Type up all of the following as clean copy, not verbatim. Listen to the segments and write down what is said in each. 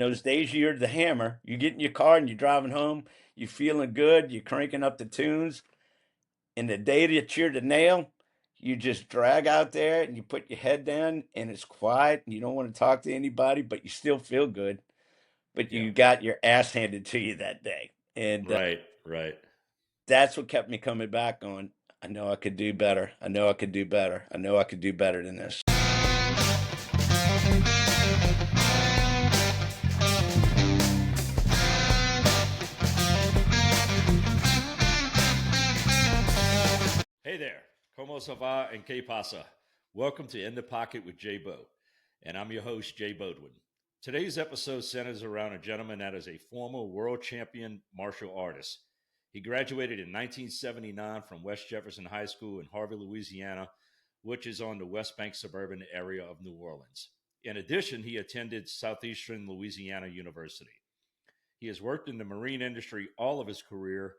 Those days you're the hammer, you get in your car and you're driving home, you're feeling good, you're cranking up the tunes. And the day that you're the nail, you just drag out there and you put your head down and it's quiet and you don't want to talk to anybody, but you still feel good. But Yeah. you got your ass handed to you that day. And Right. Right. that's what kept me coming back on. I know I could do better. I know I could do better. I know I could do better than this. Hey there. Como se va and que pasa? Welcome to In the Pocket with JayBo. And I'm your host, Jay Bodwin. Today's episode centers around a gentleman that is a former world champion martial artist. He graduated in 1979 from West Jefferson High School in Harvey, Louisiana, which is on the West Bank suburban area of New Orleans. In addition, he attended Southeastern Louisiana University. He has worked in the marine industry all of his career.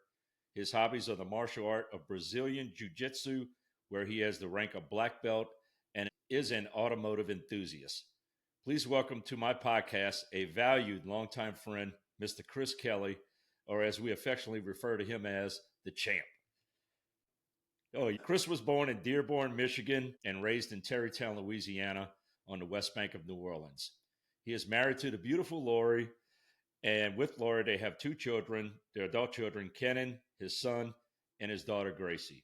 His hobbies are the martial art of Brazilian Jiu-Jitsu, where he has the rank of black belt and is an automotive enthusiast. Please welcome to my podcast a valued longtime friend, Mr. Chris Kelly, or as we affectionately refer to him as, the champ. Chris was born in Dearborn, Michigan, and raised in Terrytown, Louisiana, on the West Bank of New Orleans. He is married to the beautiful Lori, and with Lori, they have two children, their adult children, Kenan, his son, and his daughter, Gracie.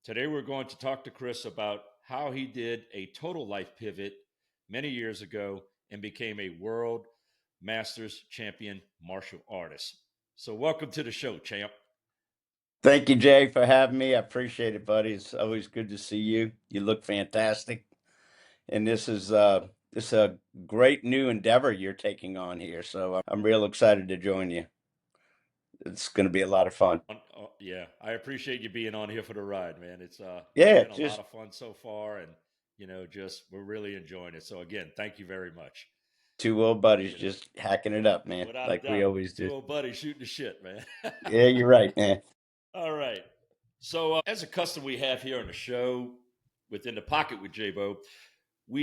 Today, we're going to talk to Chris about how he did a total life pivot many years ago and became a world masters champion martial artist. So welcome to the show, champ. Thank you, Jay, for having me. I appreciate it, buddy. It's always good to see you. You look fantastic. And this is a great new endeavor you're taking on here. So I'm real excited to join you. It's going to be a lot of fun. Yeah, I appreciate you being on here for the ride, man. It's Yeah, been a lot just of fun so far, and just we're really enjoying it. So again, thank you very much. two old buddies You know, just hacking it up, man, without a like we doubt, always do. two old buddies shooting the shit, man. Yeah, you're right, man. All right. So as a custom we have here on the show, within the pocket with JayBo,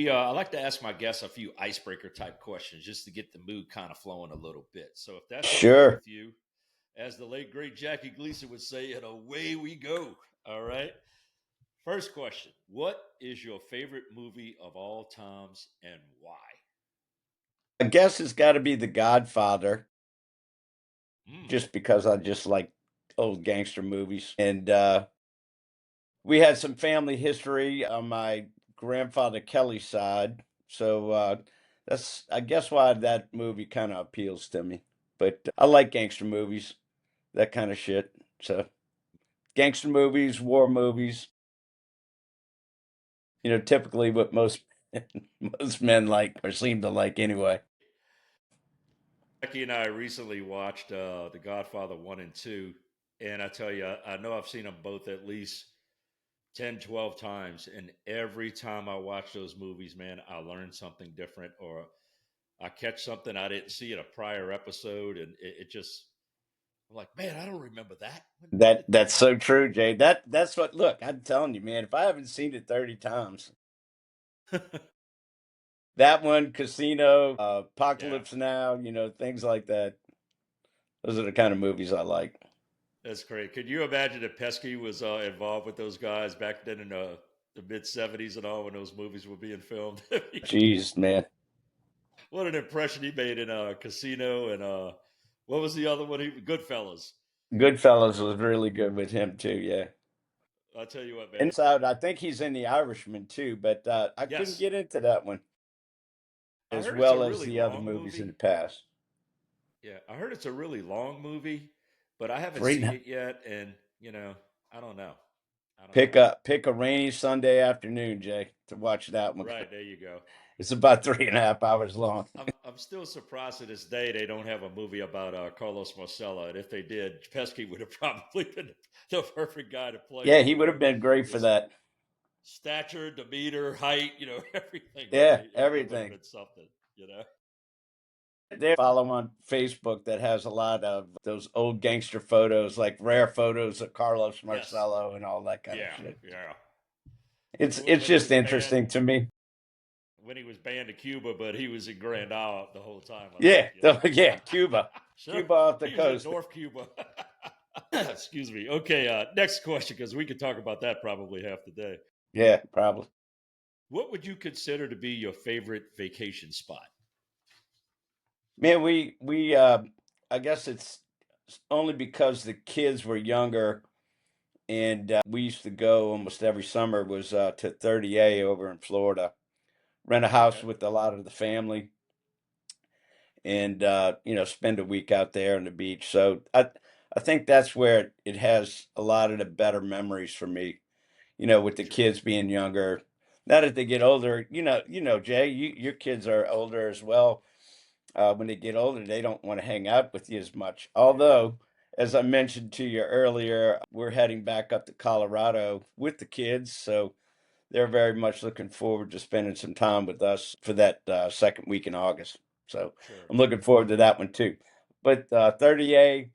I like to ask my guests a few icebreaker type questions just to get the mood kind of flowing a little bit. So if that's okay Sure. with you, as the late great Jackie Gleason would say, and away we go. All right. First question: what is your favorite movie of all times and why? I guess it's got to be The Godfather, Mm, just because I just like old gangster movies. And we had some family history on my grandfather Kelly's side. So that's, I guess, why that movie kind of appeals to me. But I like gangster movies, that kind of shit. So gangster movies, war movies, typically what most most men like or seem to like anyway. Jackie and I recently watched The Godfather 1 and 2. And I tell you, I know I've seen them both at least 10, 12 times. And every time I watch those movies, man, I learn something different or I catch something I didn't see in a prior episode. And it just, I'm like, man, I don't remember that. When That did that that's so true, Jay. That's what, look, I'm telling you, man, if I haven't seen it 30 times, happen? that one, Casino, Yeah, Apocalypse Now, things like that. Those are the kind of movies I like. that's great. Could you imagine if Pesky was involved with those guys back then in the mid 70s and all when those movies were being filmed? Jeez, man. What an impression he made in Casino and what was the other one? Goodfellas. Goodfellas was really good with him too, yeah. I'll tell you what, man. Inside, I think he's in The Irishman too, but I couldn't Yes, get into that one I as heard it's a well as really the other long movies in the movie. past. Yeah, I heard it's a really long movie, but I haven't Three, seen it yet, and I don't know. I don't know. pick a rainy Sunday afternoon, Jay, to watch that one. Right there, you go. It's about 3.5 hours long. I'm still surprised to this day they don't have a movie about Carlos Marcella. And if they did, Pesky would have probably been the perfect guy to play Yeah, him. he would have been great for His that. stature, demeanor, height, everything, man. Yeah, It would have everything. been something. They follow on Facebook that has a lot of those old gangster photos, like rare photos of Carlos Yes. Marcello and all that kind of Yeah. shit. Yeah. It's What it's was just his band? interesting to me. when he was banned to Cuba, but he was in Grand Isle the whole time, I think, Yeah, you know. yeah, Cuba, Sure. Cuba off the He was in coast. North Cuba. Excuse me. Okay, next question, because we could talk about that probably half the day. Yeah, probably. What would you consider to be your favorite vacation spot? Man, I guess it's only because the kids were younger, and we used to go almost every summer. Was to 30A over in Florida, rent a house Okay, with a lot of the family, and spend a week out there on the beach. So I think that's where it has a lot of the better memories for me. With the sure. kids being younger. Now that they get older, Jay, your kids are older as well. When they get older, they don't want to hang out with you as much. Yeah, Although, as I mentioned to you earlier, we're heading back up to Colorado with the kids, so they're very much looking forward to spending some time with us for that second week in August. So sure. I'm looking forward to that one too. But 30A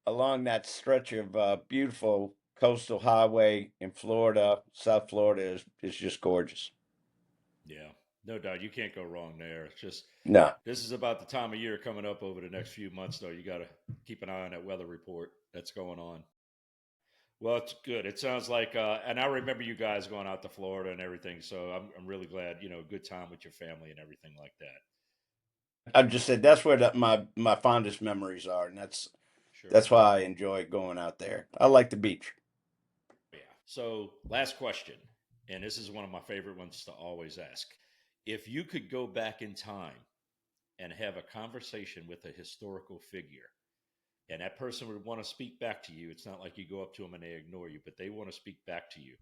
along that stretch of beautiful coastal highway in Florida, South Florida is just gorgeous. Yeah, no doubt. You can't go wrong there. It's just No, this is about the time of year coming up over the next few months, though. You got to keep an eye on that weather report that's going on. Well, it's good. It sounds like, and I remember you guys going out to Florida and everything. So I'm really glad, good time with your family and everything like that. I just said that's where my fondest memories are, and Sure. that's why I enjoy going out there. I like the beach. Yeah. So, last question, and this is one of my favorite ones to always ask. If you could go back in time and have a conversation with a historical figure, and that person would want to speak back to you, it's not like you go up to them and they ignore you, but they want to speak back to you.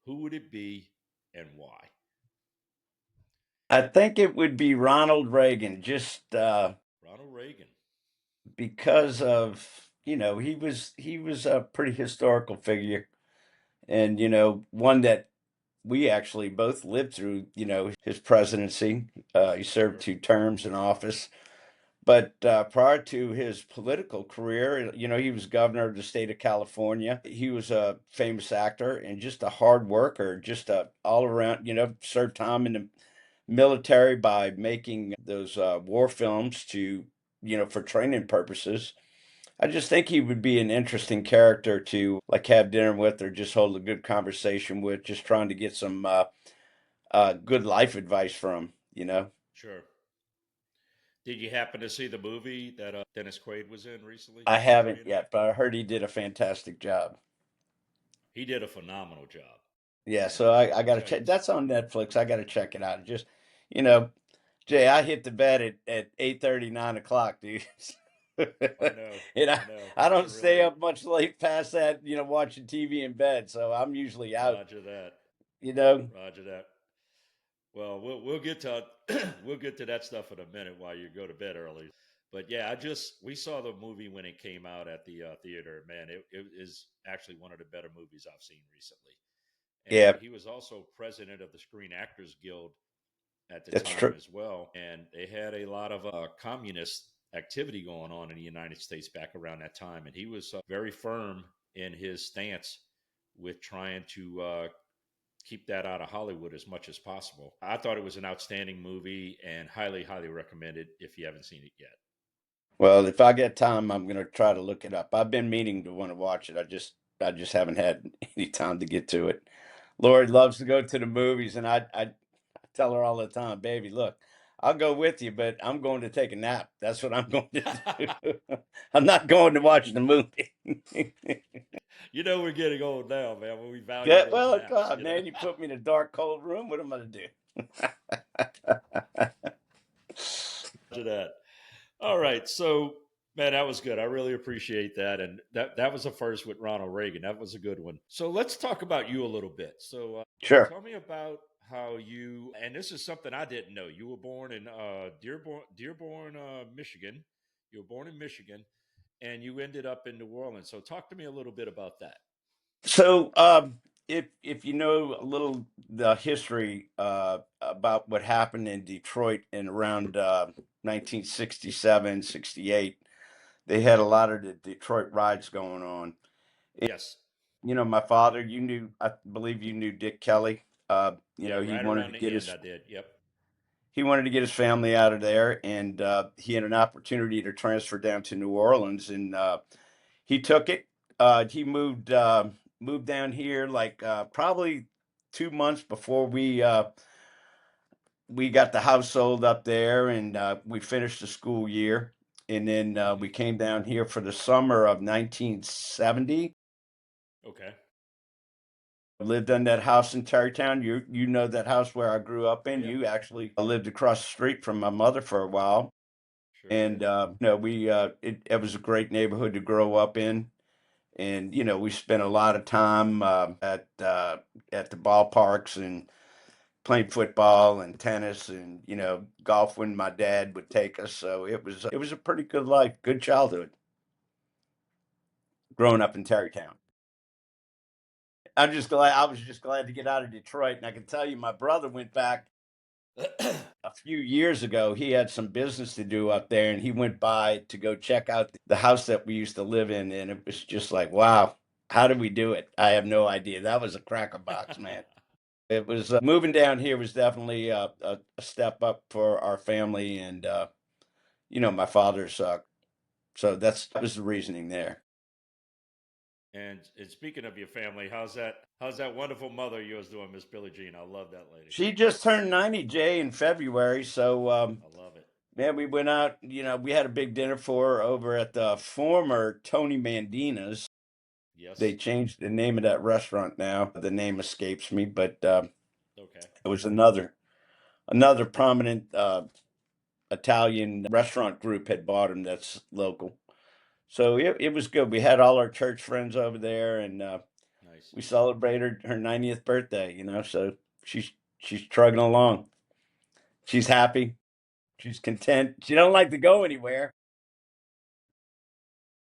Who would it be and why? I think it would be Ronald Reagan, just Ronald Reagan. because of he was a pretty historical figure, and one that we actually both lived through. His presidency. He served Sure. 2 terms in office. But prior to his political career, he was governor of the state of California. He was a famous actor and just a hard worker, just a all around, served time in the military by making those war films for training purposes. I just think he would be an interesting character to like have dinner with or just hold a good conversation with, just trying to get some good life advice from. Sure. Did you happen to see the movie that Dennis Quaid was in recently, I haven't portraying him? yet, but I heard he did a fantastic job. He did a phenomenal job. Yeah, And so I I'll got to tell you, check. That's on Netflix. I got to check it out. Just, you know, Jay, I hit the bed at 8:30, 9 o'clock, dude. I know, And I know, I I don't can stay relate. up much late past that, watching TV in bed. So I'm usually out, Roger that. you know. Roger that. Well, we'll get to we'll get to that stuff in a minute while you go to bed early. But yeah, we saw the movie when it came out at the theater. Man, it is actually one of the better movies I've seen recently. And Yeah, he was also president of the Screen Actors Guild at the that's time true. as well. And they had a lot of communist activity going on in the United States back around that time. And he was very firm in his stance with trying to keep that out of Hollywood as much as possible. I thought it was an outstanding movie and highly, highly recommended if you haven't seen it yet. Well, if I get time, I'm gonna try to look it up. I've been meaning to want to watch it. I just haven't had any time to get to it. Lori loves to go to the movies, and I tell her all the time, baby, look, I'll go with you, but I'm going to take a nap. That's what I'm going to do. I'm not going to watch the movie. You know, we're getting old now, man, when we value Yeah, those well, naps, God, man, you put me in a dark, cold room. What am I to do? To that. All right. So, man, that was good. I really appreciate that. And that was a first with Ronald Reagan. That was a good one. So, let's talk about you a little bit. So, Sure. tell me about how you, and this is something I didn't know. You were born in Dearborn, Michigan. You were born in Michigan and you ended up in New Orleans. So, talk to me a little bit about that. So, if you know a little the history about what happened in Detroit in around 1967, 68, they had a lot of the Detroit riots going on. Yes. My father, I believe you knew Dick Kelly. Yeah, He right wanted around to the get end, his I did. Yep. family out of there, and he had an opportunity to transfer down to New Orleans, and he took it. He moved down here like probably 2 months before we got the house sold up there, and we finished the school year, and then Hmm. we came down here for the summer of 1970. Okay. Lived in that house in Tarrytown. You know that house where I grew up Oh in. yeah. You actually lived across the street from my mother for a while, Sure and did. we it was a great neighborhood to grow up in. And we spent a lot of time at the ballparks and playing football and tennis and golf when my dad would take us. So it was a pretty good life, good childhood growing up in Tarrytown. I was just glad to get out of Detroit, and I can tell you, my brother went back a few years ago. He had some business to do up there, and he went by to go check out the house that we used to live in, and it was just like, wow, how did we do it? I have no idea. That was a cracker box, man. It was moving down here was definitely a step up for our family, and my father's. So that was the reasoning there. And speaking of your family, how's that wonderful mother of yours doing, Miss Billie Jean? I love that lady. She just turned 90, Jay, in February. So I love it. man, we went out. We had a big dinner for her over at the former Tony Mandina's. They Yes. changed the name of that restaurant now. The name escapes me, but Okay. it was another prominent Italian restaurant group had bought him that's local. So it was good. We had all our church friends over there, and Nice. we celebrated her 90th birthday. So she's she's trugging along. She's happy. She's content. She don't like to go anywhere.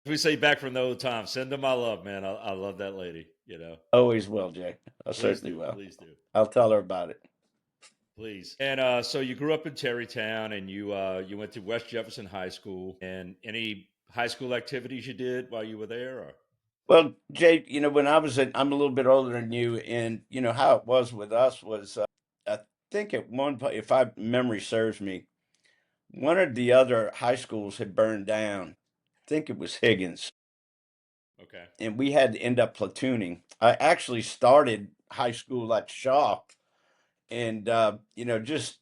We say back from the old times, send them my love, man. I love that lady. Always will, Jay. I Please certainly do. will. Please do. I'll tell her about it. Please. And so you grew up in Terrytown, and you went to West Jefferson High School. And any high school activities you did while you were there? Or Well, Jay, when I'm a little bit older than you, and how it was with us was, I think at one point, if I memory serves me, one of the other high schools had burned down. I think it was Higgins, okay, and we had to end up platooning. I actually started high school at Shaw, and just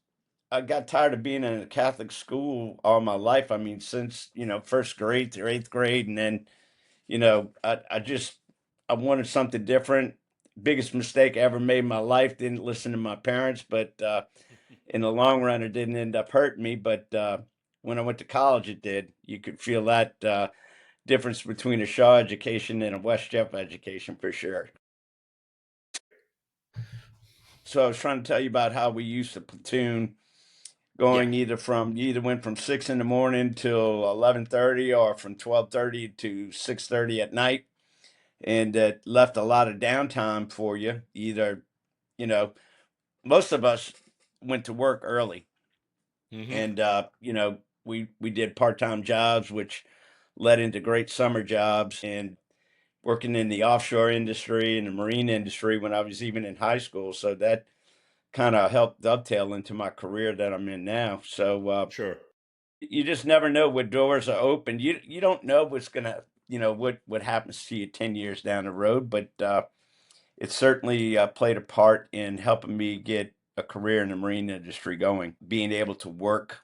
I got tired of being in a Catholic school all my life. I mean, since first grade through eighth grade, and then I wanted something different. Biggest mistake I ever made in my life. Didn't listen to my parents, but in the long run, it didn't end up hurting me. But when I went to college, it did. You could feel that difference between a Shaw education and a West Jeff education for sure. So I was trying to tell you about how we used to platoon, yeah. going you either went from 6 in the morning till 11:30, or from 12:30 to 6:30 at night, and that left a lot of downtime for you. Either you know most of us went to work early, Hmm. and we did part-time jobs, which led into great summer jobs, and working in the offshore industry and the marine industry when I was even in high school. So that kind of helped dovetail into my career that I'm in now. So Sure. you just never know what doors are open. You don't know what's gonna what happens to you 10 years down the road, but it certainly played a part in helping me get a career in the marine industry going. Being able to work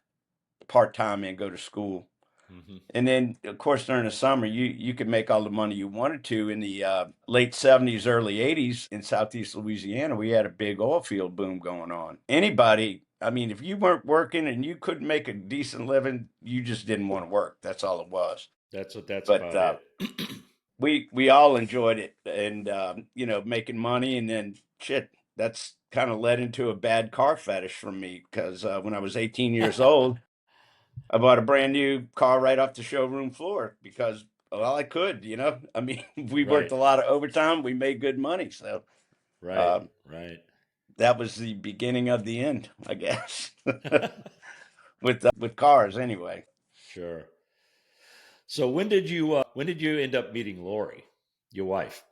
part time and go to school. Hmm. And then, of course, during the summer, you could make all the money you wanted to. In the late '70s, early '80s, in Southeast Louisiana, we had a big oil field boom going on. Anybody, I mean, if you weren't working and you couldn't make a decent living, you just didn't want to work. That's all it was. That's But about it. we all enjoyed it, and making money, and then shit. That's kind of led into a bad car fetish for me because when I was 18 years old, I bought a brand new car right off the showroom floor because, well, I could, I mean, we worked Right. a lot of overtime. We made good money. So Right. um, Right. that was the beginning of the end, I guess, with cars anyway. Sure. So when did you end up meeting Lori, your wife?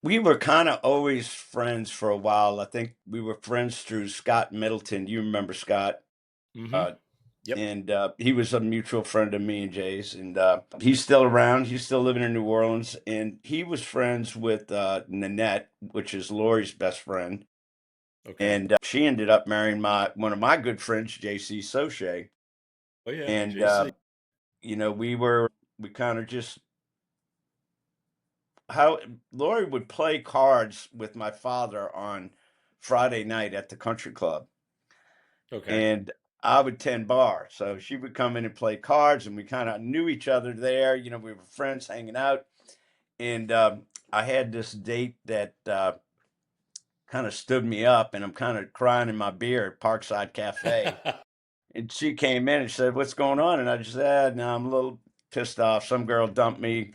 We were kind of always friends for a while. I think we were friends through Scott Middleton. You remember Scott? Mm-hmm. Uh, Yep. and he was a mutual friend of me and Jay's. And he's still around. He's still living in New Orleans. And he was friends with Nanette, which is Lori's best friend. Okay. And she ended up marrying my one of my good friends, JC Soche. Oh yeah, And JC. we kind of just how Lori would play cards with my father on Friday night at the country club, Okay. and I would tend bar. So she would come in and play cards, and we kind of knew each other there. We were friends hanging out, and I had this date that kind of stood me up, and I'm kind of crying in my beer at Parkside Cafe. And she came in and said, "What's going on?" And I just said, "No, I'm a little pissed off. Some girl dumped me.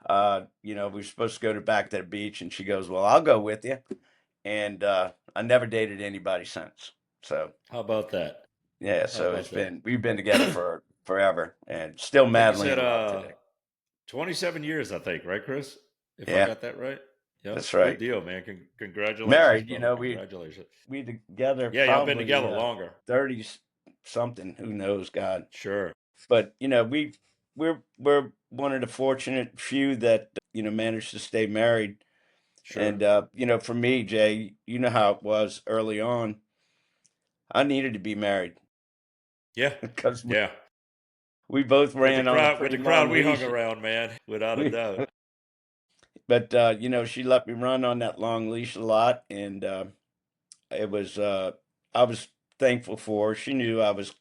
We were supposed to go back to the beach." And she goes, "Well, I'll go with you." And I never dated anybody since. So How about that? yeah, How so about that? we've been together for forever and still I think you madly said in love today. 27 years, I think, right, Chris? If I Yeah, got that right. Yep. that's Good right. deal, man. Congratulations, Married, brother. Congratulations. we together Yeah, y'all been probably together longer. 30 something, who knows, God. Sure. But we're one of the fortunate few that managed to stay married. Sure. And for me, Jay, you know how it was early on. I needed to be married Yeah. because Yeah. we both ran on a With pretty the crowd long we hung leash. around, man, without a We, doubt. but she let me run on that long leash a lot, and it was I was thankful for her. She knew I was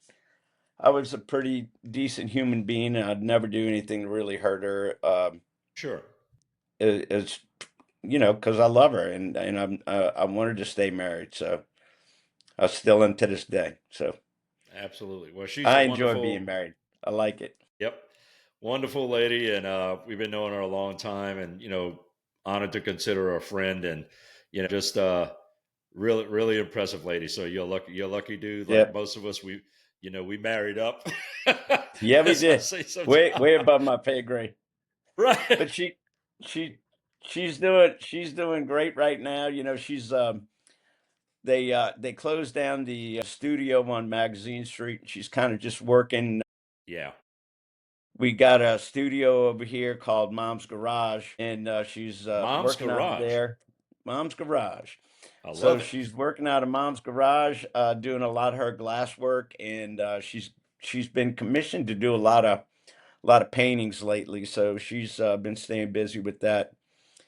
a pretty decent human being, and I'd never do anything to really hurt her. Sure. It's because I love her, and I wanted to stay married, so I still am to this day. So Absolutely. Well, she's a I enjoy being wonderful, married. I like it. yep, wonderful lady, and we've been knowing her a long time, and honored to consider her a friend, and just really, really impressive lady. So you're lucky dude. Like Yep. most of us, we married up, Yeah, we as I did. say sometimes. Way above my pay grade. Right. But she she's doing great right now. She's they closed down the studio on Magazine Street. She's kind of just working. Yeah. We got a studio over here called Mom's Garage, and she's Mom's working out of garage. there. Mom's Garage. I So love it. she's working out of Mom's Garage, doing a lot of her glass work, and she's been commissioned to do a lot of paintings lately. So she's been staying busy with that.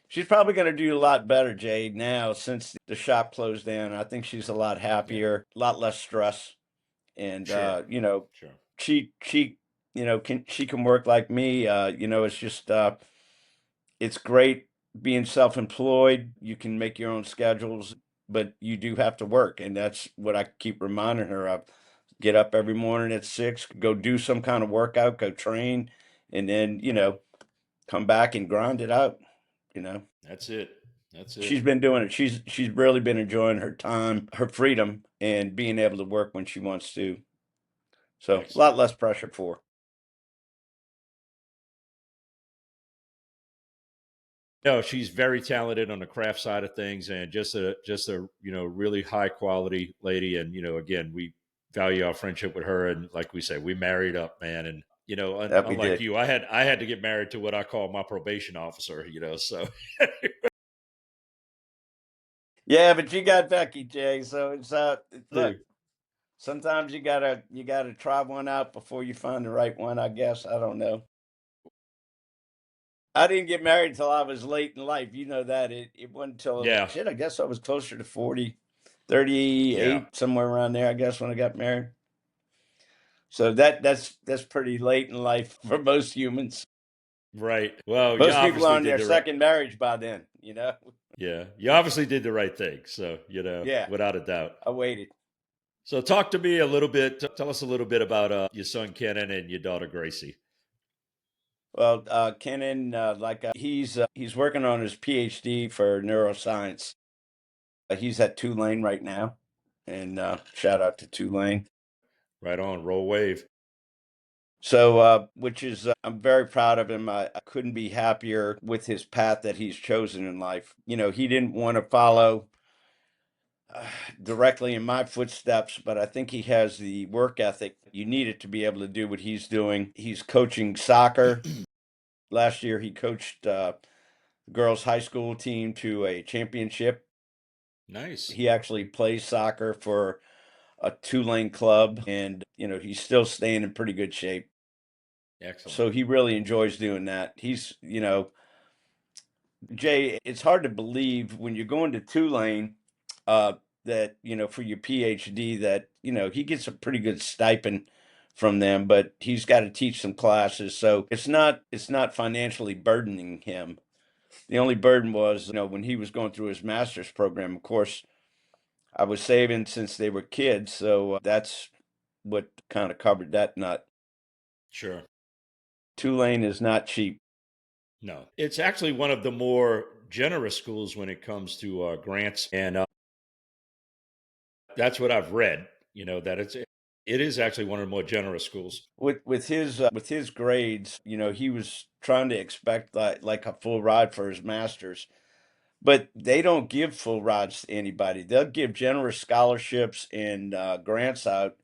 She's probably going to do a lot better, Jade, now since the shop closed down. I think she's a lot Yeah. happier, a lot less stress, and Sure. Sure. she can work like me. It's just it's great being self-employed. You can make your own schedules, but you do have to work, and that's what I keep reminding her of. Get up every morning at 6, go do some kind of workout, go train, and then come back and grind it out. You know, That's it. That's she's it. been doing it. She's really been enjoying her time, her freedom, and being able to work when she wants to. So a lot Excellent. less pressure for her. No, she's very talented on the craft side of things, and just a really high quality lady. And again, we value our friendship with her. And like we say, we married up, man. And That we unlike did. you, I had to get married to what I call my probation officer. So Yeah, but you got Becky, Jay. So it's look. dude, Sometimes you gotta try one out before you find the right one. I guess I don't know. I didn't get married till I was late in life. You know that it wasn't until yeah, shit. I guess I was closer to 40, yeah, 38, somewhere around there. I guess when I got married. So that's pretty late in life for most humans. right. Well, you Most people are obviously on did their the right. second marriage by then. Yeah, you obviously did the right thing. So Yeah, without a doubt. I waited. So talk to me a little bit. Tell us a little bit about your son Kenan and your daughter Gracie. Well, Kenan, he's working on his PhD for neuroscience. He's at Tulane right now, and shout out to Tulane. Right on, roll wave. So, which is, I'm very proud of him. I couldn't be happier with his path that he's chosen in life. He didn't want to follow uh, directly in my footsteps, but I think he has the work ethic you need it to be able to do what he's doing. He's coaching soccer. Last year, he coached the girls' high school team to a championship. Nice. He actually plays soccer for a two-lane club, and he's still staying in pretty good shape. Excellent. So he really enjoys doing that. Jay, it's hard to believe when you're going to Tulane uh, that, for your PhD, that, he gets a pretty good stipend from them, but he's got to teach some classes. So it's not financially burdening him. The only burden was, when he was going through his master's program, of course, I was saving since they were kids. So that's what kind of covered that nut. Sure. Tulane is not cheap. No, it's actually one of the more generous schools when it comes to grants, and that's what I've read. That it is actually one of the more generous schools. With his grades, he was trying to expect like a full ride for his masters, but they don't give full rides to anybody. They'll give generous scholarships and grants out,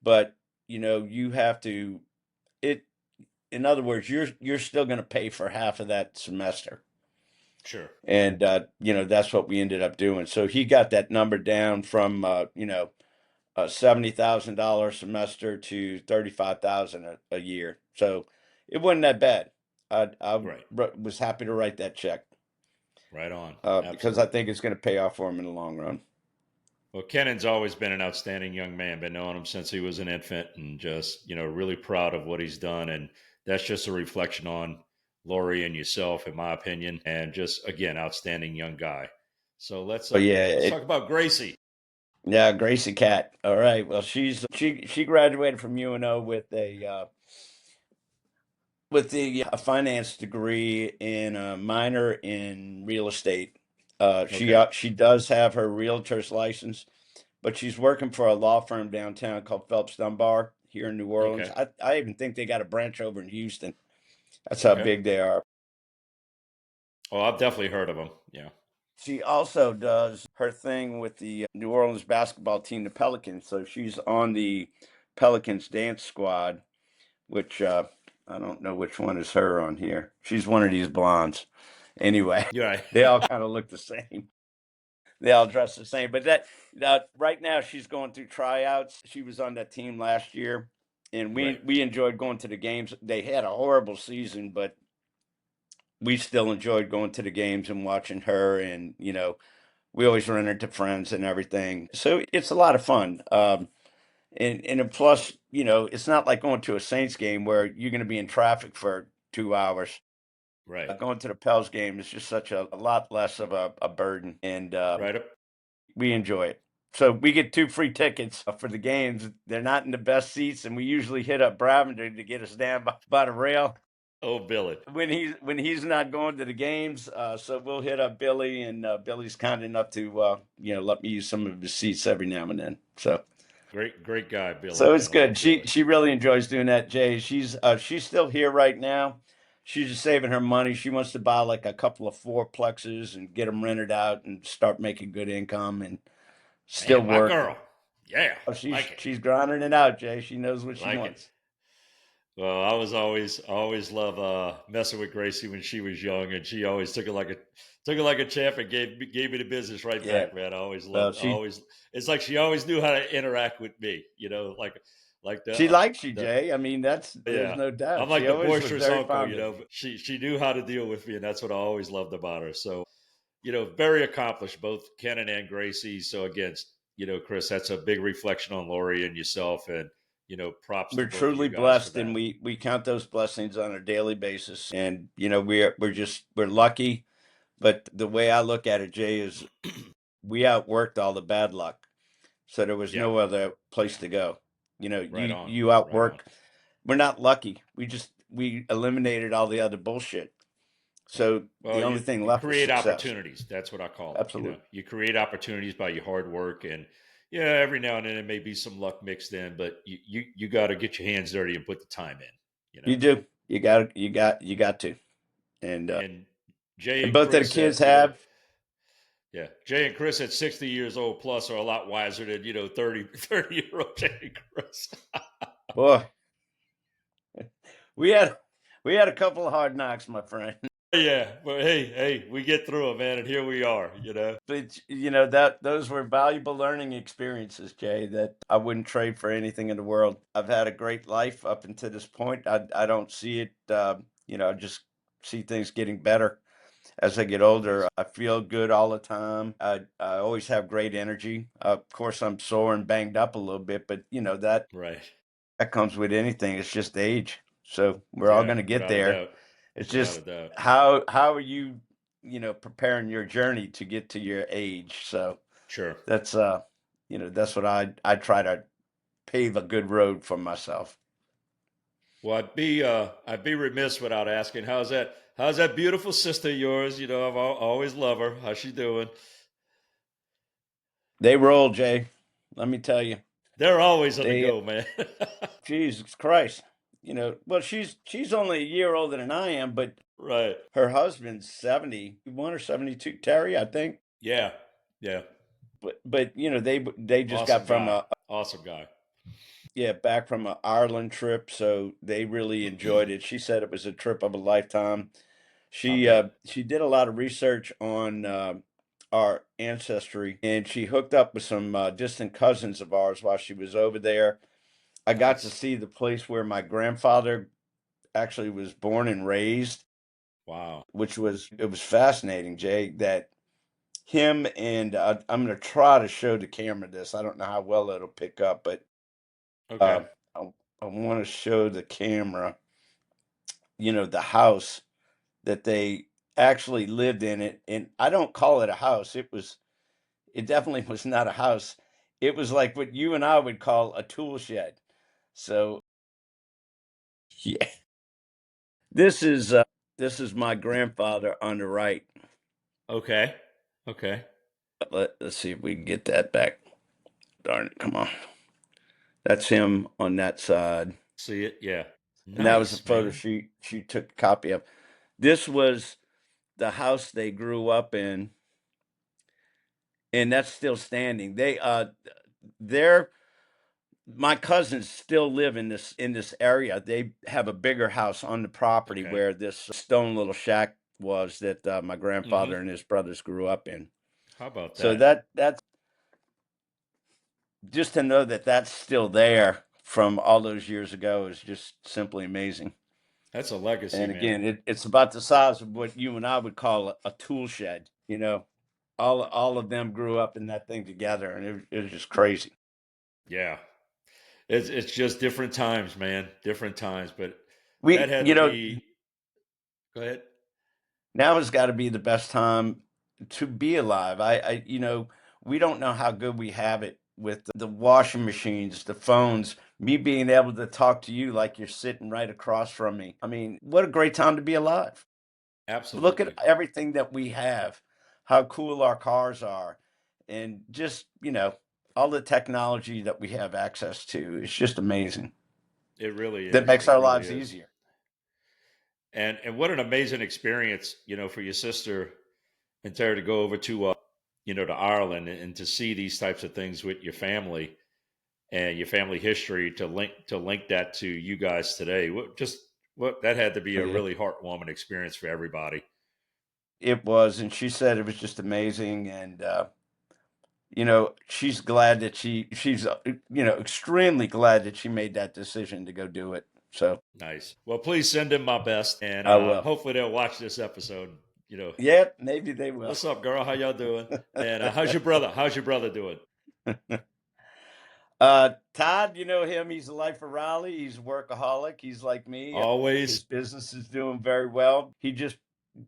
but you have to it. In other words, you're still going to pay for half of that semester, Sure. and that's what we ended up doing. So he got that number down from $70,000 semester to 35,000 a year. So it wasn't that bad. I Right. was happy to write that check Right on. because I Absolutely. think it's going to pay off for him in the long run. Well, Kennan's always been an outstanding young man. Been knowing him since he was an infant, and just really proud of what he's done. And that's just a reflection on Lori and yourself, in my opinion. And just again, outstanding young guy. So let's But yeah, let's talk about Gracie. yeah, Gracie Cat. All right. Well, she graduated from UNO with a finance degree and a minor in real estate. She Okay. she does have her realtor's license, but she's working for a law firm downtown called Phelps Dunbar here in New Orleans. Okay. I even think they got a branch over in Houston. That's how Okay. big they are. Oh, I've definitely heard of him. Yeah. She also does her thing with the New Orleans basketball team, the Pelicans. So she's on the Pelicans dance squad, which I don't know which one is her on here. She's one of these blondes. Anyway, You're right. they all kind of look the same. They all dress the same. But right now she's going through tryouts. She was on that team last year, and we Right. we enjoyed going to the games. They had a horrible season, but we still enjoyed going to the games and watching her. And we always run into friends and everything. So it's a lot of fun. And plus, it's not like going to a Saints game where you're going to be in traffic for 2 hours. Right. Going to the Pels game is just such a lot less of a burden, and Right up. we enjoy it. So we get 2 free tickets for the games. They're not in the best seats, and we usually hit up Bravender to get us down by the rail Oh, Billy. when he's not going to the games. So we'll hit up Billy, and Billy's kind enough to let me use some of his seats every now and then. Great guy, Billy, So it's man. I good. love She Billy. she really enjoys doing that, Jay. She's still here right now. She's just saving her money. She wants to buy like a couple of fourplexes and get them rented out and start making good income and still Man, my work. girl. Yeah. Oh, she's Like it. she's grinding it out, Jay. She knows what she Like it. wants. Well, I always love messing with Gracie when she was young, and she always took it like a champ and gave me the business right Yeah. back, man. I always Well, loved. she It's like she always knew how to interact with me. Like she likes you, the Jay. I mean, there's yeah. no I'm doubt. like She the always was boisterous very uncle, fond of you. but she knew how to deal with me, and that's what I always loved about her. So very accomplished, both Kenan and Gracie. So again, Chris, that's a big reflection on Lori and yourself, and props to We're both of truly you guys for blessed, and that. we count those blessings on a daily basis. And we're lucky. But the way I look at it, Jay, is we outworked all the bad luck. So there was Yeah, no other place yeah, to go. right on, You right on. outwork. We're not lucky. We eliminated all the other bullshit. So Well, the only you thing you left was create success. opportunities. That's what I call it. Absolutely. You create opportunities by your hard work, and Yeah, every now and then there may be some luck mixed in, but you got to get your hands dirty and put the time in. You You know, do. You got to. And and Jay and and both of the Chris kids at have. yeah, Jay and Chris at 60 years old plus are a lot wiser than 30-year-old Jay and Chris. Boy, we had we had a couple of hard knocks, my friend. Yeah, but hey, we get through it, man, and here we are. But that those were valuable learning experiences, Jay, that I wouldn't trade for anything in the world. I've had a great life up until this point. I don't see it. I just see things getting better as I get older. Nice, I feel good all the time. I always have great energy. Of course, I'm sore and banged up a little bit, but right? that comes with anything. It's just age. So we're all Yeah, going to get without a there. doubt, It's without a just doubt. how are you, preparing your journey to get to your age. So Sure. that's that's what I try to pave a good road for myself. Well, I'd be remiss without asking, how's that beautiful sister of yours? Always love her. How's she doing? They roll, Jay. Let me tell you. They're always on the They go, man. Jesus Christ. Well, she's only a year older than I am, but Right. her husband's 71 or 72, Terry, I think. Yeah. Yeah. But they just Awesome got from guy. a Awesome guy. yeah, back from a Ireland trip, so they really enjoyed it. She said it was a trip of a lifetime. I She bet. she did a lot of research on our ancestry, and she hooked up with some distant cousins of ours while she was over there. I got to Nice. see the place where my grandfather actually was born and raised, Wow. which was fascinating, Jay. That him and I'm going to try to show the camera this. I don't know how well it'll pick up, but Okay. uh, I, I want to show the camera, the house that they actually lived in it. And I don't call it a house. It definitely was not a house. It was like what you and I would call a tool shed. So yeah, this is uh, this is my grandfather on the right. Okay. Okay. Let's see if we can get that back. Darn it, come on. That's him on that side. See it? Yeah. And that was a Nice, photo man. she took a copy of. This was the house they grew up in, and that's still standing. They're my cousins still live in this area. They have a bigger house on the property Okay. where this stone little shack was that my Mm-hmm. grandfather and his brothers grew up in. How about So that? that's just to know that that's still there from all those years ago is just simply amazing. That's a legacy, And man. again, it's about the size of what you and I would call a tool shed. All of them grew up in that thing together, and it was just crazy. Yeah. It's just different times, man. Different times. But that We, had to be go ahead. now has got to be the best time to be alive. We don't know how good we have it with the washing machines, the phones, me being able to talk to you like you're sitting right across from me. I mean, what a great time to be alive. Look at Absolutely. everything that we have, how cool our cars are, and just, all the technology that we have access to. It's just amazing. It really That is. makes It our really lives is. easier. And what an amazing experience, for your sister and Tara to go over to Ireland and to see these types of things with your family and your family history to link that to you guys today. What that had to be Oh, a yeah. really heartwarming experience for everybody. It was, and she said it was just amazing, and she's glad that she's extremely glad that she made that decision to go do it. So Nice. Well, please send them my best, and I will. hopefully they'll watch this episode. Yeah, maybe they will. What's up, girl? How y'all doing? And how's your brother? How's your brother doing? Todd, you know him. He's the life of Raleigh. He's a workaholic. He's like me. His Always. business is doing very well. He just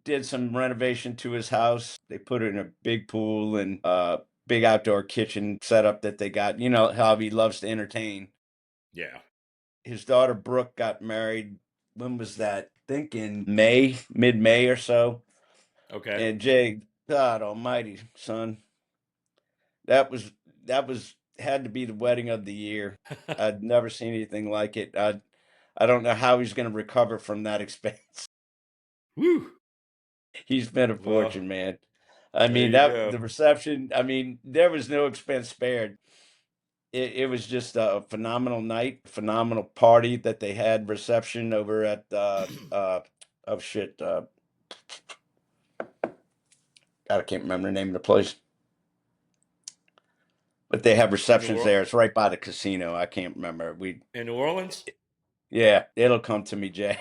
did some renovation to his house. They put in a big pool and big outdoor kitchen setup that they got. You know how he loves to entertain. Yeah. His daughter Brooke got married. When was that? I think in May, mid-May or so. Okay. And Jay, God Almighty, son, that was that was had to be the wedding of the year. I'd never seen anything like it. I don't know how he's going to recover from that expense. Woo. He's been a Well, fortune, man. I there mean, you that go. the reception, I mean, there was no expense spared. It was just a phenomenal night, phenomenal party that they had reception over at oh shit, God, I can't remember the name of the place. But they have In New receptions Orleans. there. It's right by the casino. I can't remember. In New Orleans. Yeah, it'll come to me, Jay.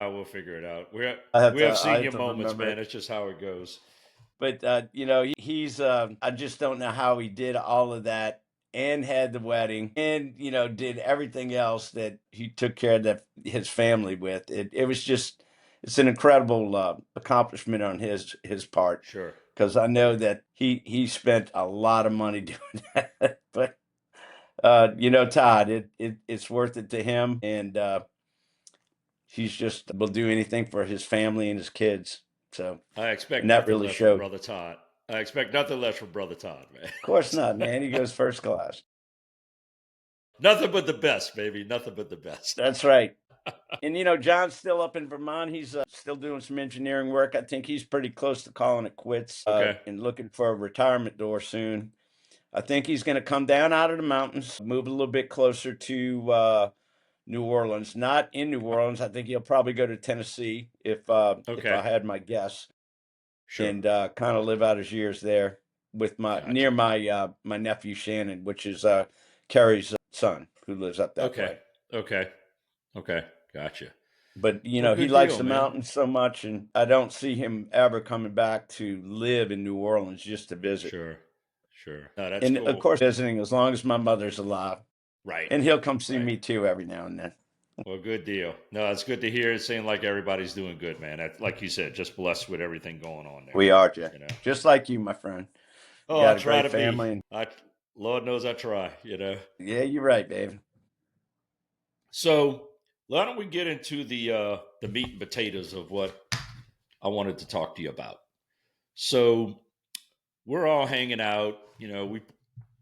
I will figure it out. We have I have senior to moments, remember man. it. It's just how it goes. But he's I just don't know how he did all of that and had the wedding and did everything else that he took care of his family with. It was just it's an incredible accomplishment on his part Sure. because I know that he spent a lot of money doing that. But Todd, it's worth it to him, and he's just will do anything for his family and his kids. So, I expect and that nothing really less from showed. Brother Todd. I expect nothing less from Brother Todd, man. Of course not, man. He goes first class. Nothing but the best, baby. Nothing but the best. That's right. And John's still up in Vermont. He's still doing some engineering work. I think he's pretty close to calling it quits Okay. and looking for a retirement door soon. I think he's going to come down out of the mountains, move a little bit closer to New Orleans. Not in New Orleans. I think he'll probably go to Tennessee if I Okay. had my guess, Sure. and kind of live out his years there with Gotcha. my nephew Shannon, which is Carrie's son, who lives up that Okay. way. Okay. Okay. Gotcha. But Well, he good likes deal, the man. mountains so much, and I don't see him ever coming back to live in New Orleans just to visit. Sure. Sure. No, that's And of cool. course, visiting as long as my mother's alive, Right. and he'll come see Right. me too every now and then. Well, good deal. No, it's good to hear. It seems like everybody's doing good, man. Like you said, just blessed with everything going on there. We are, Jay, You know. just like you, my friend. You Oh, I got a try great to be. family, and Lord knows I try. You know. yeah, you're right, Dave. So why don't we get into the meat and potatoes of what I wanted to talk to you about? So we're all hanging out. You know, we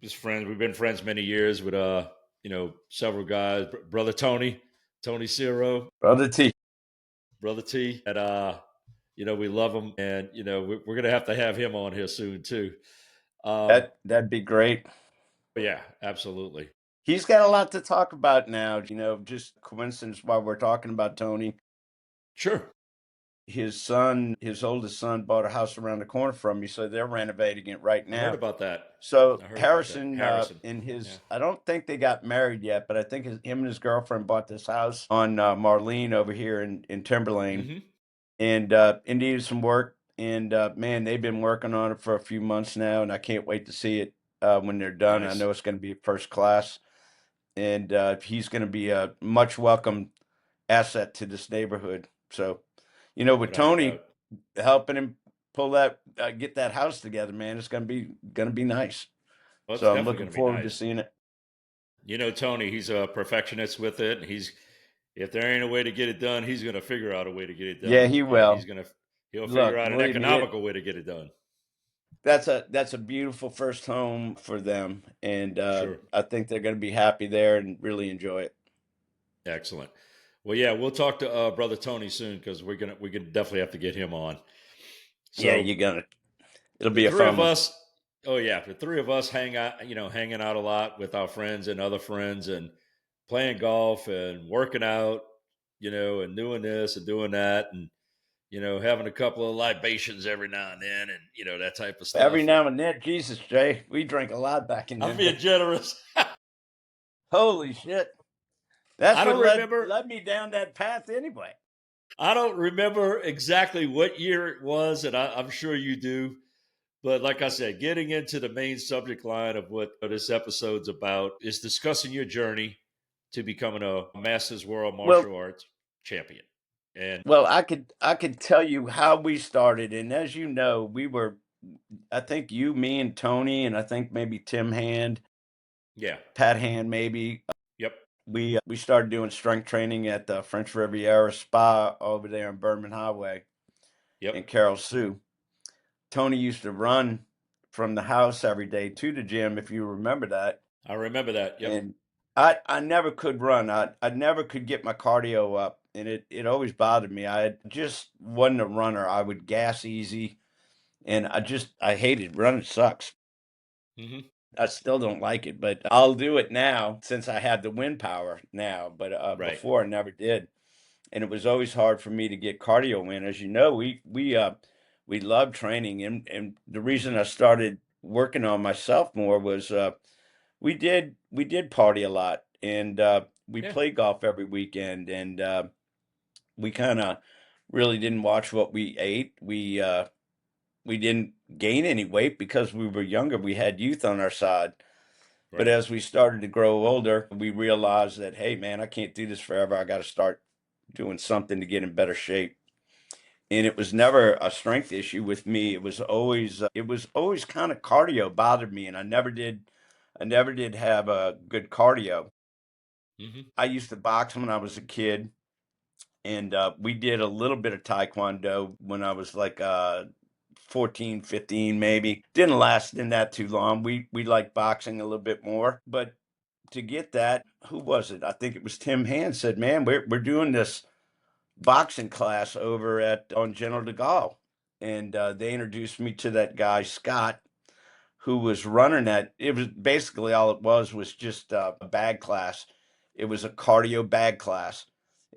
just friends. We've been friends many years with several guys. Brother Tony Ciro, Brother T. Brother T, and we love him, and we're gonna have to have him on here soon too. That'd be great. Yeah, absolutely. He's got a lot to talk about now. Just coincidence while we're talking about Tony. Sure. His oldest son, bought a house around the corner from me, so they're renovating it right I heard now. about that. So I heard about that. Harrison, Harrison. and Yeah. I don't think they got married yet, but I think him and his girlfriend bought this house on Marlene over here in Timberlane, Mm-hmm. and it needed some work. And man, they've been working on it for a few months now, and I can't wait to see it when they're done. I Nice. know it's going to be first class, and he's going to be a much welcome asset to this neighborhood. So, with Without a Tony doubt. helping him pull that get that house together, man, it's gonna be nice. Well, it's So I'm definitely looking going to be forward to nice. seeing it. You know, Tony, he's a perfectionist with it. If there ain't a way to get it done, he's going to figure out a way to get it Yeah, done, he and will. he'll figure Look, out an believe me, economical way to get it done. that's a beautiful first home for them, and Sure. I think they're going to be happy there and really enjoy it. Excellent. Well, yeah, we'll talk to brother Tony soon because we're gonna definitely have to get him on. Yeah, So it'll the be a three fun of one. us, oh yeah, the three of us hanging out a lot with our friends and other friends and playing golf and working out, and doing this and doing that and having a couple of libations every now and then and that type of Every stuff. And now and then, Jesus, Jay, we drank a lot back in I'm them being days. generous. Holy shit, that's I what don't remember. led me down that path anyway. I don't remember exactly what year it was, and I'm sure you do. But like I said, getting into the main subject line of what this episode's about is discussing your journey to becoming a Masters World Well, Martial Arts Champion. And I could tell you how we started, and as you know, we were, I think you, me, and Tony, and I think maybe Tim Hand, yeah, Pat Hand, maybe. yep, We started doing strength training at the French Riviera Spa over there on Bourbon Highway yep, in Carol Sue. Tony used to run from the house every day to the gym, if you remember that. I remember that. Yep. And I never could run. I never could get my cardio up, and it always bothered me. I just wasn't a runner. I would gas easy, and I hated running. Sucks. Hmm. I still don't like it, but I'll do it now since I have the wind power now. But Right. before I never did, and it was always hard for me to get cardio in. As you know, we love training, and the reason I started working on myself more was we did party a lot, and we Yeah. played golf every weekend, and we kind of really didn't watch what we ate. We didn't gain any weight because we were younger. We had youth on our side. But Right. as we started to grow older, we realized that, hey, man, I can't do this forever. I got to start doing something to get in better shape. And it was never a strength issue with me. It was always kind of cardio bothered me, and I never did have a good cardio. Hmm. I used to box when I was a kid, and we did a little bit of taekwondo when I was like 14, 15 maybe. Didn't last in that too long. We liked boxing a little bit more, but to get that, who was it? I think it was Tim Hand said, "Man, we're doing this boxing class over at on General de Gaulle," and they introduced me to that guy Scott, who was running that. It was basically all it was just a bag class. It was a cardio bag class.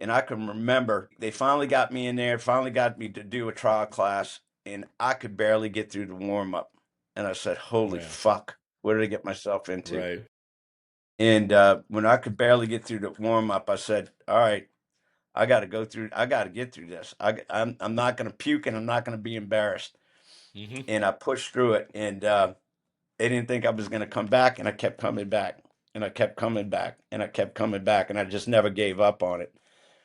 And I can remember they finally got me in there, finally got me to do a trial class, and I could barely get through the warm up. And I said, holy Yeah. fuck, what did I get myself into? Right. And when I could barely get through the warm up, I said, all right, I got to get through this. I'm not going to puke and I'm not going to be embarrassed. Hmm. And I pushed through it. And they didn't think I was going to come back, and I kept coming back, and I kept coming back, and I kept coming back, and I just never gave up on it,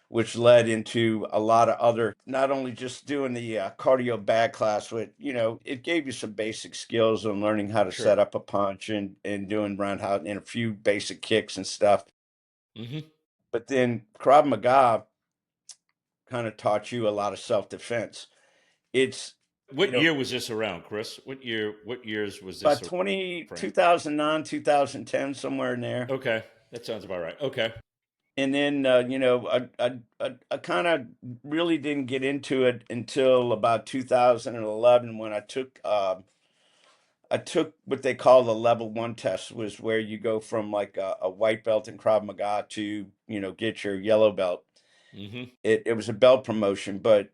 which led into a lot of other, not only just doing the cardio bag class, but it gave you some basic skills on learning how to set Sure. up a punch and doing roundhouse and a few basic kicks and stuff. Hmm. But then Krav Maga kind of taught you a lot of self defense. It's you What know year was this around, Chris? What year? What years was this about around 20, frame? 2009, 2010, somewhere in there. Okay, that sounds about right. Okay. And then I kind of really didn't get into it until about 2011 when I took what they call the level one test, was where you go from like a white belt in Krav Maga to get your yellow belt. Hmm. It was a belt promotion, but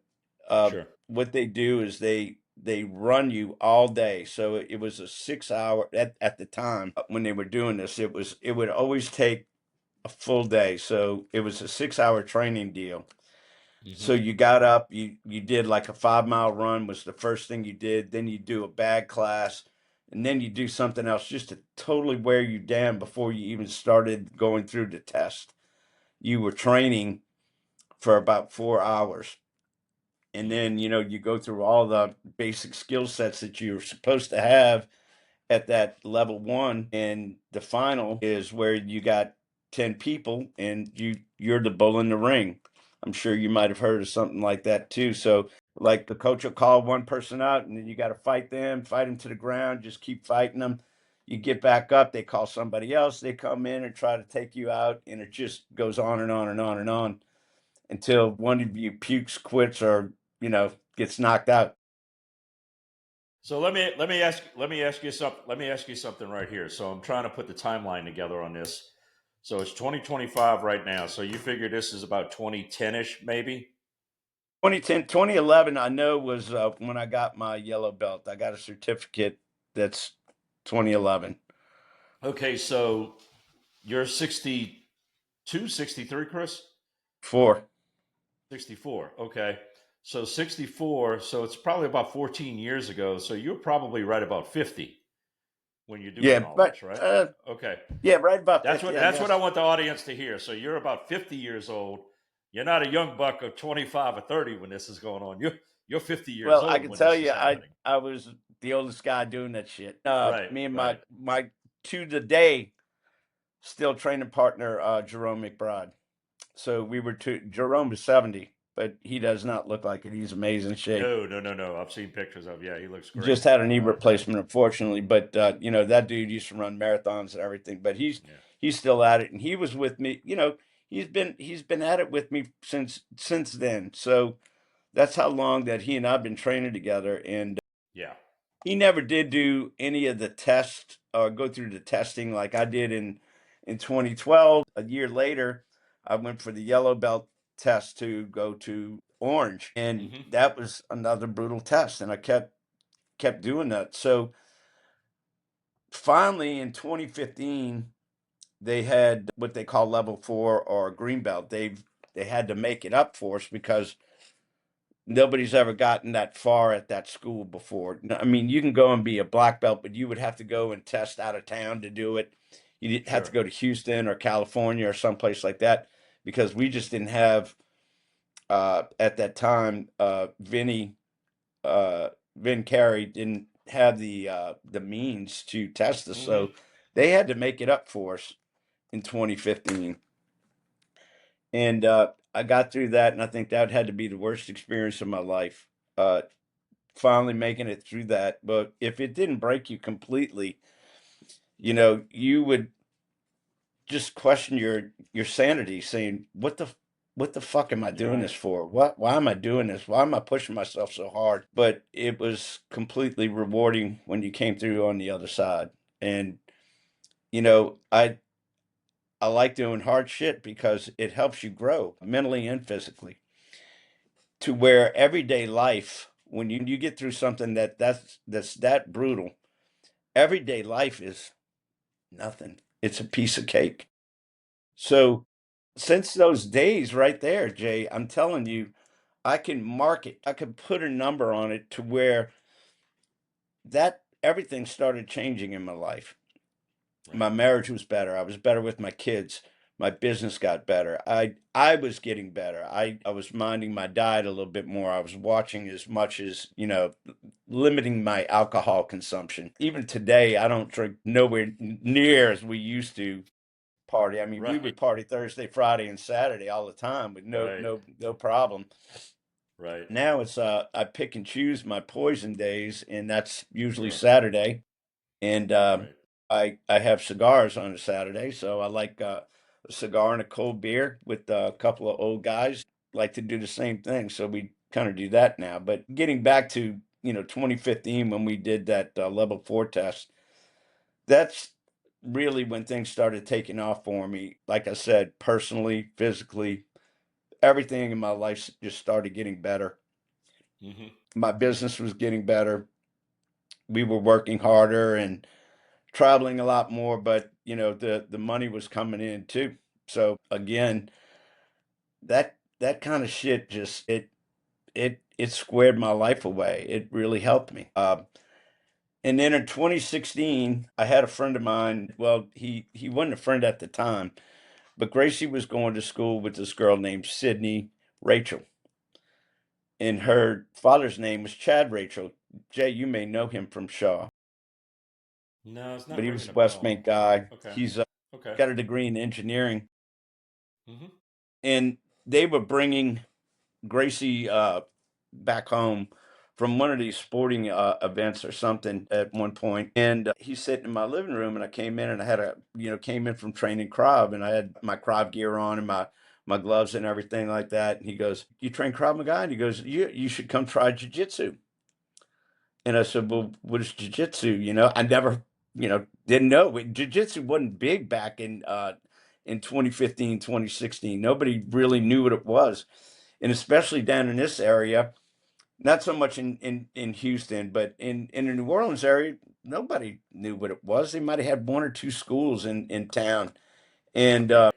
Sure. what they do is they run you all day. So it was a 6 hour at the time when they were doing this. It would always take a full day. So it was a 6 hour training deal. So Hmm. you got up, you did like a 5 mile run was the first thing you did. Then you do a bag class, and then you do something else just to totally wear you down before you even started going through the test. You were training for about 4 hours. And Hmm. then, you go through all the basic skill sets that you're supposed to have at that level one, and the final is where you got 10 people and you're the bull in the ring. I'm sure you might have heard of something like that too. So like the coach will call one person out, and then you got to fight them to the ground, just keep fighting them. You get back up, they call somebody else, they come in and try to take you out, and it just goes on and on and on and on until one of you pukes, quits, or gets knocked out. So let me ask you something right here. So I'm trying to put the timeline together on this. So it's 2025 right now. So you figure this is about 2010 ish, maybe? 2010, 2011, I know was when I got my yellow belt. I got a certificate that's 2011. Okay, so you're 62, 63, Chris? Four. 64. Okay. So 64, so it's probably about 14 years ago. So you're probably right about 50 when you're doing Yeah, all but this, right? Okay. yeah, right about 50, I That's what I guess. want the audience to hear. So you're about 50 years old. You're not a young buck of 25 or 30 when this is going on. You're 50 years Well, I old can when tell this is you, I happening. I was the oldest guy doing that shit. Right, Me and my right. my to the day still training partner, Jerome McBride. So we were two. Jerome was 70, but he does not look like it. He's amazing shape. No, no, no, no. I've seen pictures of. Yeah, he looks great. Just had a knee replacement, unfortunately, but that dude used to run marathons and everything. But Yeah, he's still at it, and he was with me. He's been at it with me since then. So that's how long that he and I've been training together. And yeah. he never did do any of the tests or go through the testing like I did in 2012. A year later, I went for the yellow belt test to go to orange, and Hmm. that was another brutal test, and I kept doing that. So finally in 2015, they had what they call level 4 or green belt. They had to make it up for us because nobody's ever gotten that far at that school before. I mean, you can go and be a black belt, but you would have to go and test out of town to do it. You'd have to Sure. go to Houston or California or someplace like that because we just didn't have at that time. Vin Carey didn't have the means to test us, Hmm. so they had to make it up for us in 2015. And I got through that, and I think that had to be the worst experience of my life. Uh, Finally making it through that. But if it didn't break you completely, you would just question your sanity, saying, what the fuck am I You're doing this right. for? Why am I doing this? Why am I pushing myself so hard? But it was completely rewarding when you came through on the other side. And you know, I I like doing hard shit because it helps you grow mentally and physically. To where everyday life, when you get through something that's that brutal, everyday life is nothing. It's a piece of cake. So since those days right there, Jay, I'm telling you, I can mark it. I can put a number on it to where that everything started changing in my life. My Right. marriage was better. I was better with my kids. My business got better. I was getting better. I was minding my diet a little bit more. I was watching as much as, limiting my alcohol consumption. Even today, I don't drink nowhere near as we used to party. I mean, we Right. would party Thursday, Friday, and Saturday all the time with Right. no problem. Right. Now it's I pick and choose my poison days, and that's usually Sure. Saturday. And Right. I have cigars on a Saturday, so I like a cigar and a cold beer with a couple of old guys. Like to do the same thing, so we kind of do that now. But getting back to 2015 when we did that level 4 test, that's really when things started taking off for me. Like I said, personally, physically, everything in my life just started getting better. Hmm. My business was getting better. We were working harder and traveling a lot more, but the money was coming in too. So again, that kind of shit just it squared my life away. It really helped me. And then in 2016, I had a friend of mine. Well, he wasn't a friend at the time, but Gracie was going to school with this girl named Sydney Rachel, and her father's name was Chad Rachel. Jay, you may know him from Shaw, No, it's but not he ringing was a a West bell. Bank guy. Okay. He's Okay. got a degree in engineering, Hmm. and they were bringing Gracie back home from one of these sporting events or something at one point, and he's sitting in my living room, and I came in, and I had came in from training Krav, and I had my Krav gear on and my gloves and everything like that. And he goes, "You train Krav Maga?" And he goes, "You should come try jiu-jitsu." And I said, "Well, what is jiu-jitsu?" I never, didn't know. Jiu-jitsu wasn't big back in 2015, 2016. Nobody really knew what it was. And especially down in this area, not so much in Houston, but in the New Orleans area, nobody knew what it was. They might have had one or two schools in town. And Okay.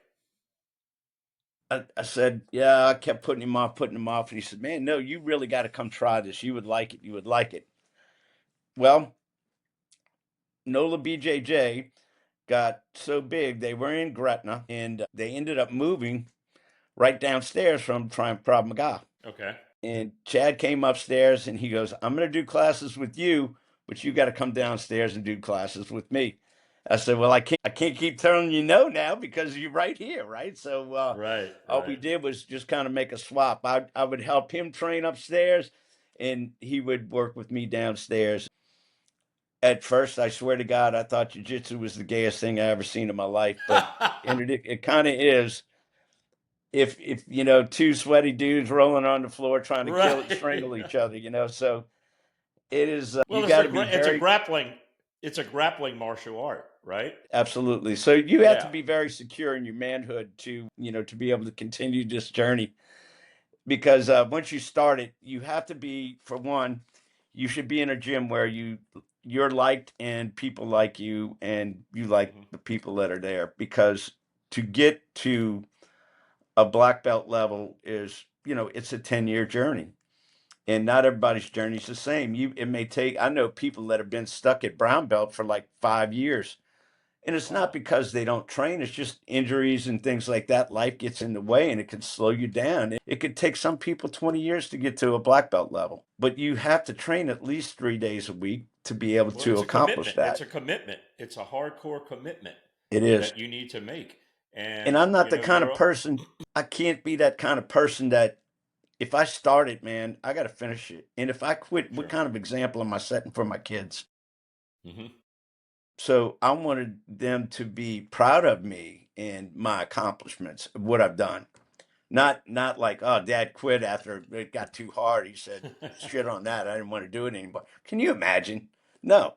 I said, yeah, I kept putting him off. And he said, man, no, you really got to come try this. You would like it. You would like it. Well, NOLA BJJ got so big, they were in Gretna, and they ended up moving right downstairs from Triumph Krav Maga. Okay. And Chad came upstairs and he goes, I'm going to do classes with you, but you got to come downstairs and do classes with me. I said, well, I can't keep telling you no now because you're right here, right? So Right, all we right. did was just kind of make a swap. I would help him train upstairs, and he would work with me downstairs. At first, I swear to God, I thought jiu-jitsu was the gayest thing I ever seen in my life, but and it kind of is. If you know, two sweaty dudes rolling on the floor trying to strangle Right. each other, you know, so it is. You Well, got to be it's a very grappling martial art, right? absolutely. So you have to Yeah. be very secure in your manhood to you know to be able to continue this journey because once you start it, you have to be for one. You should be in a gym where you're liked and people like you and you like Hmm. the people that are there because to get to a black belt level is you know it's a 10-year journey and not everybody's journey is the same. It may take. I know people that have been stuck at brown belt for like 5 years, and it's not Wow. because they don't train. It's just injuries and things like that. Life gets in the way, and it can slow you down. It could take some people 20 years to get to a black belt level, but you have to train at least 3 days a week to be able Well, to it's a accomplish commitment. It's that. a commitment. It's a hardcore commitment It is, that you need to make. and And I'm not you the know, kind of person. I can't be that kind of person that if I start it, man, I got to finish it. And if I quit, what sure. kind of example am I setting for my kids? Hmm. So I wanted them to be proud of me and my accomplishments, what I've done. Not like, oh, dad quit after it got too hard. He said, shit on that. I didn't want to do it anymore. Can you imagine? No,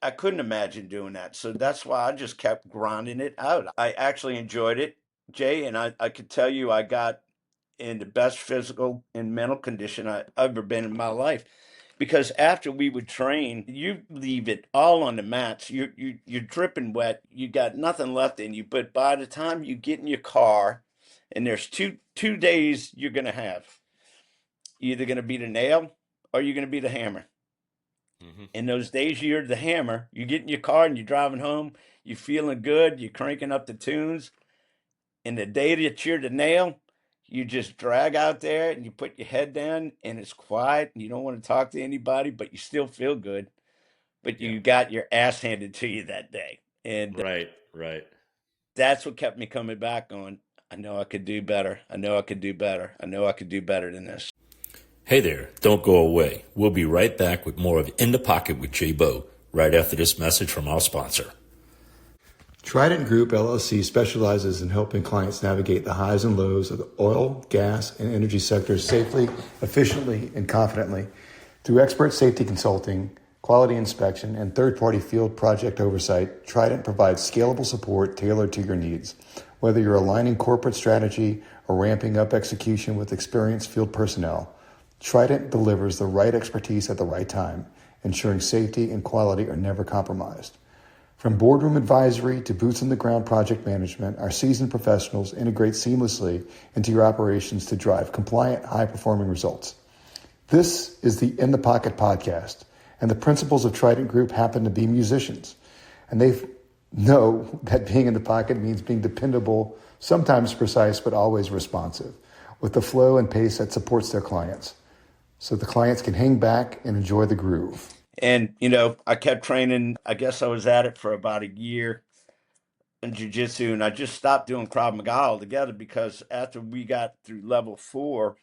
I couldn't imagine doing that. So that's why I just kept grinding it out. I actually enjoyed it, Jay, and I could tell you I got in the best physical and mental condition I've ever been in my life. Because after we would train, you leave it all on the mats. You're dripping wet. You got nothing left in you. But by the time you get in your car, and there's two days you're gonna have. You're either gonna be the nail or you're gonna be the hammer. Hmm. In those days you're the hammer, you get in your car and you're driving home, you're feeling good, you're cranking up the tunes. And the day that you're the nail, you just drag out there and you put your head down and it's quiet and you don't want to talk to anybody, but you still feel good. But Yeah. you got your ass handed to you that day. And Right. Right. that's what kept me coming back on. I know I could do better. I know I could do better. I know I could do better than this. Hey there, don't go away. We'll be right back with more of In the Pocket with JayBo right after this message from our sponsor. Trident Group LLC specializes in helping clients navigate the highs and lows of the oil, gas, and energy sectors safely, efficiently, and confidently. Through expert safety consulting, quality inspection, and third-party field project oversight, Trident provides scalable support tailored to your needs. Whether you're aligning corporate strategy or ramping up execution with experienced field personnel, Trident delivers the right expertise at the right time, ensuring safety and quality are never compromised. From boardroom advisory to boots on the ground project management, our seasoned professionals integrate seamlessly into your operations to drive compliant, high performing results. This is the In the Pocket podcast, and the principals of Trident Group happen to be musicians. And they know that being in the pocket means being dependable, sometimes precise, but always responsive, with the flow and pace that supports their clients. So the clients can hang back and enjoy the groove. And, you know, I kept training. I guess I was at it for about a year in jiu-jitsu, and I just stopped doing Krav Maga altogether because after we got through level 4,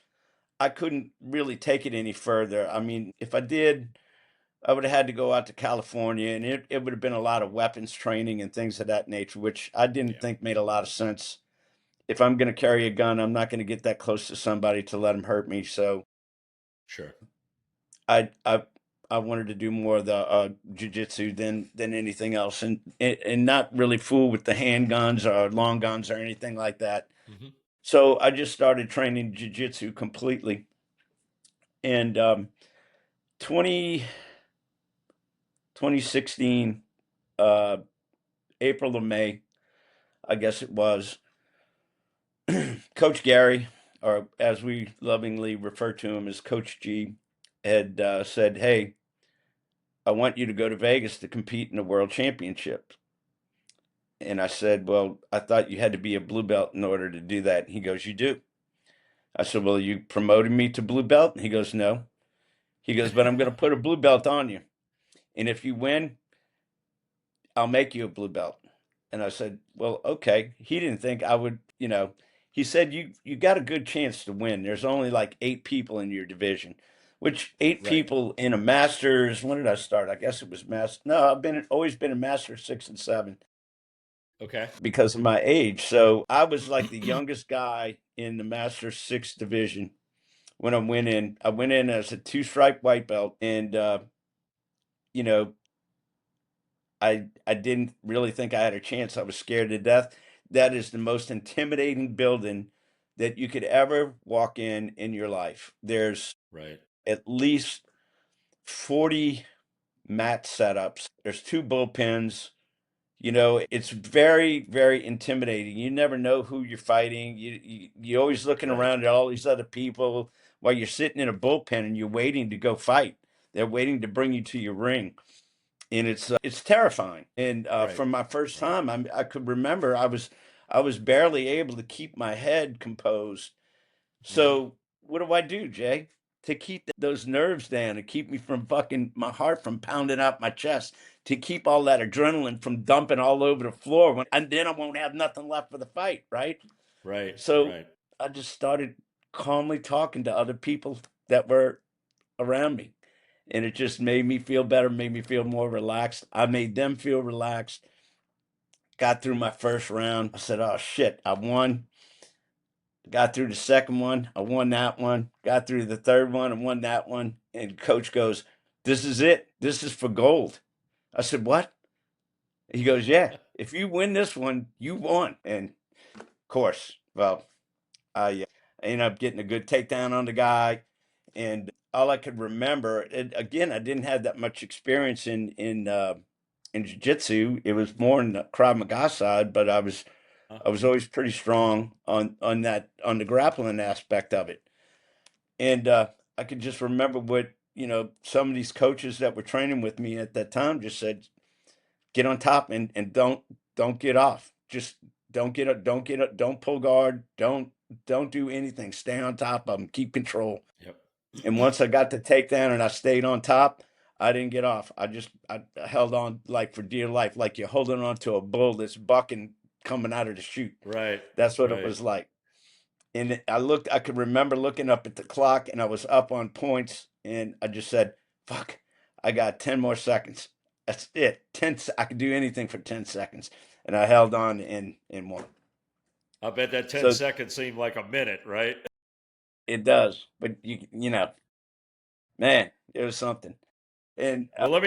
I couldn't really take it any further. I mean, if I did, I would have had to go out to California, and it would have been a lot of weapons training and things of that nature, which I didn't Yeah. think made a lot of sense. If I'm going to carry a gun, I'm not going to get that close to somebody to let them hurt me. So Sure. I I I wanted to do more of the jujitsu than anything else, and not really fool with the handguns or long guns or anything like that. Hmm. So I just started training jujitsu completely. And 20, 2016, uh, April or May, I guess it was, Coach Gary, or as we lovingly refer to him as Coach G, had said, "Hey, I want you to go to Vegas to compete in the World Championship." And I said, "Well, I thought you had to be a blue belt in order to do that." And he goes, "You do." I said, "Well, you promoted me to blue belt?" And he goes, "No." He goes, "But I'm going to put a blue belt on you. And if you win, I'll make you a blue belt. And I said, well, okay. He didn't think I would, he said, you got a good chance to win. There's only like 8 people in your division, which 8 people in a Masters. When did I start? I guess it was Master. No, always been a Master 6 and 7. Okay. Because of my age. So I was like the youngest guy in the Master 6 division when I went in. I went in as a 2-stripe white belt, and you know, I didn't really think I had a chance. I was scared to death. That is the most intimidating building that you could ever walk in your life. There's Right. at least 40 mat setups. There's 2 bullpens. It's very, very intimidating. You never know who you're fighting. You're always looking Right. around at all these other people while you're sitting in a bullpen and you're waiting to go fight. They're waiting to bring you to your ring, and it's terrifying. And Right. from my first time, I could remember I was barely able to keep my head composed. So what do I do, Jay, to keep those nerves down, to keep me from my heart from pounding out my chest, to keep all that adrenaline from dumping all over the floor, and then I won't have nothing left for the fight, right? Right. So Right. I just started calmly talking to other people that were around me, and it just made me feel better, made me feel more relaxed. I made them feel relaxed. Got through my first round. I said, "Oh shit, I won." Got through the second one. I won that one. Got through the third one. I won that one. And coach goes, "This is it. This is for gold." I said, "What?" He goes, "Yeah. If you win this one, you won." And of course, well, I ended up getting a good takedown on the guy. And all I could remember, and again, I didn't have that much experience in jiu-jitsu. It was more in the Krav Maga side, but I was always pretty strong on the grappling aspect of it. And I could just remember what, some of these coaches that were training with me at that time just said, get on top and don't get off. Just don't pull guard, don't do anything. Stay on top of them, keep control. Yep. And once I got the takedown and I stayed on top, I didn't get off. I held on like for dear life, like you're holding on to a bull that's bucking coming out of the chute. Right. That's what it Right. was like. And I could remember looking up at the clock, and I was up on points, and I just said, fuck, I got 10 more seconds. That's it. I could do anything for 10 seconds. And I held on and won. I bet that 10 So seconds seemed like a minute, right? it does. But man, it was something. And Well, let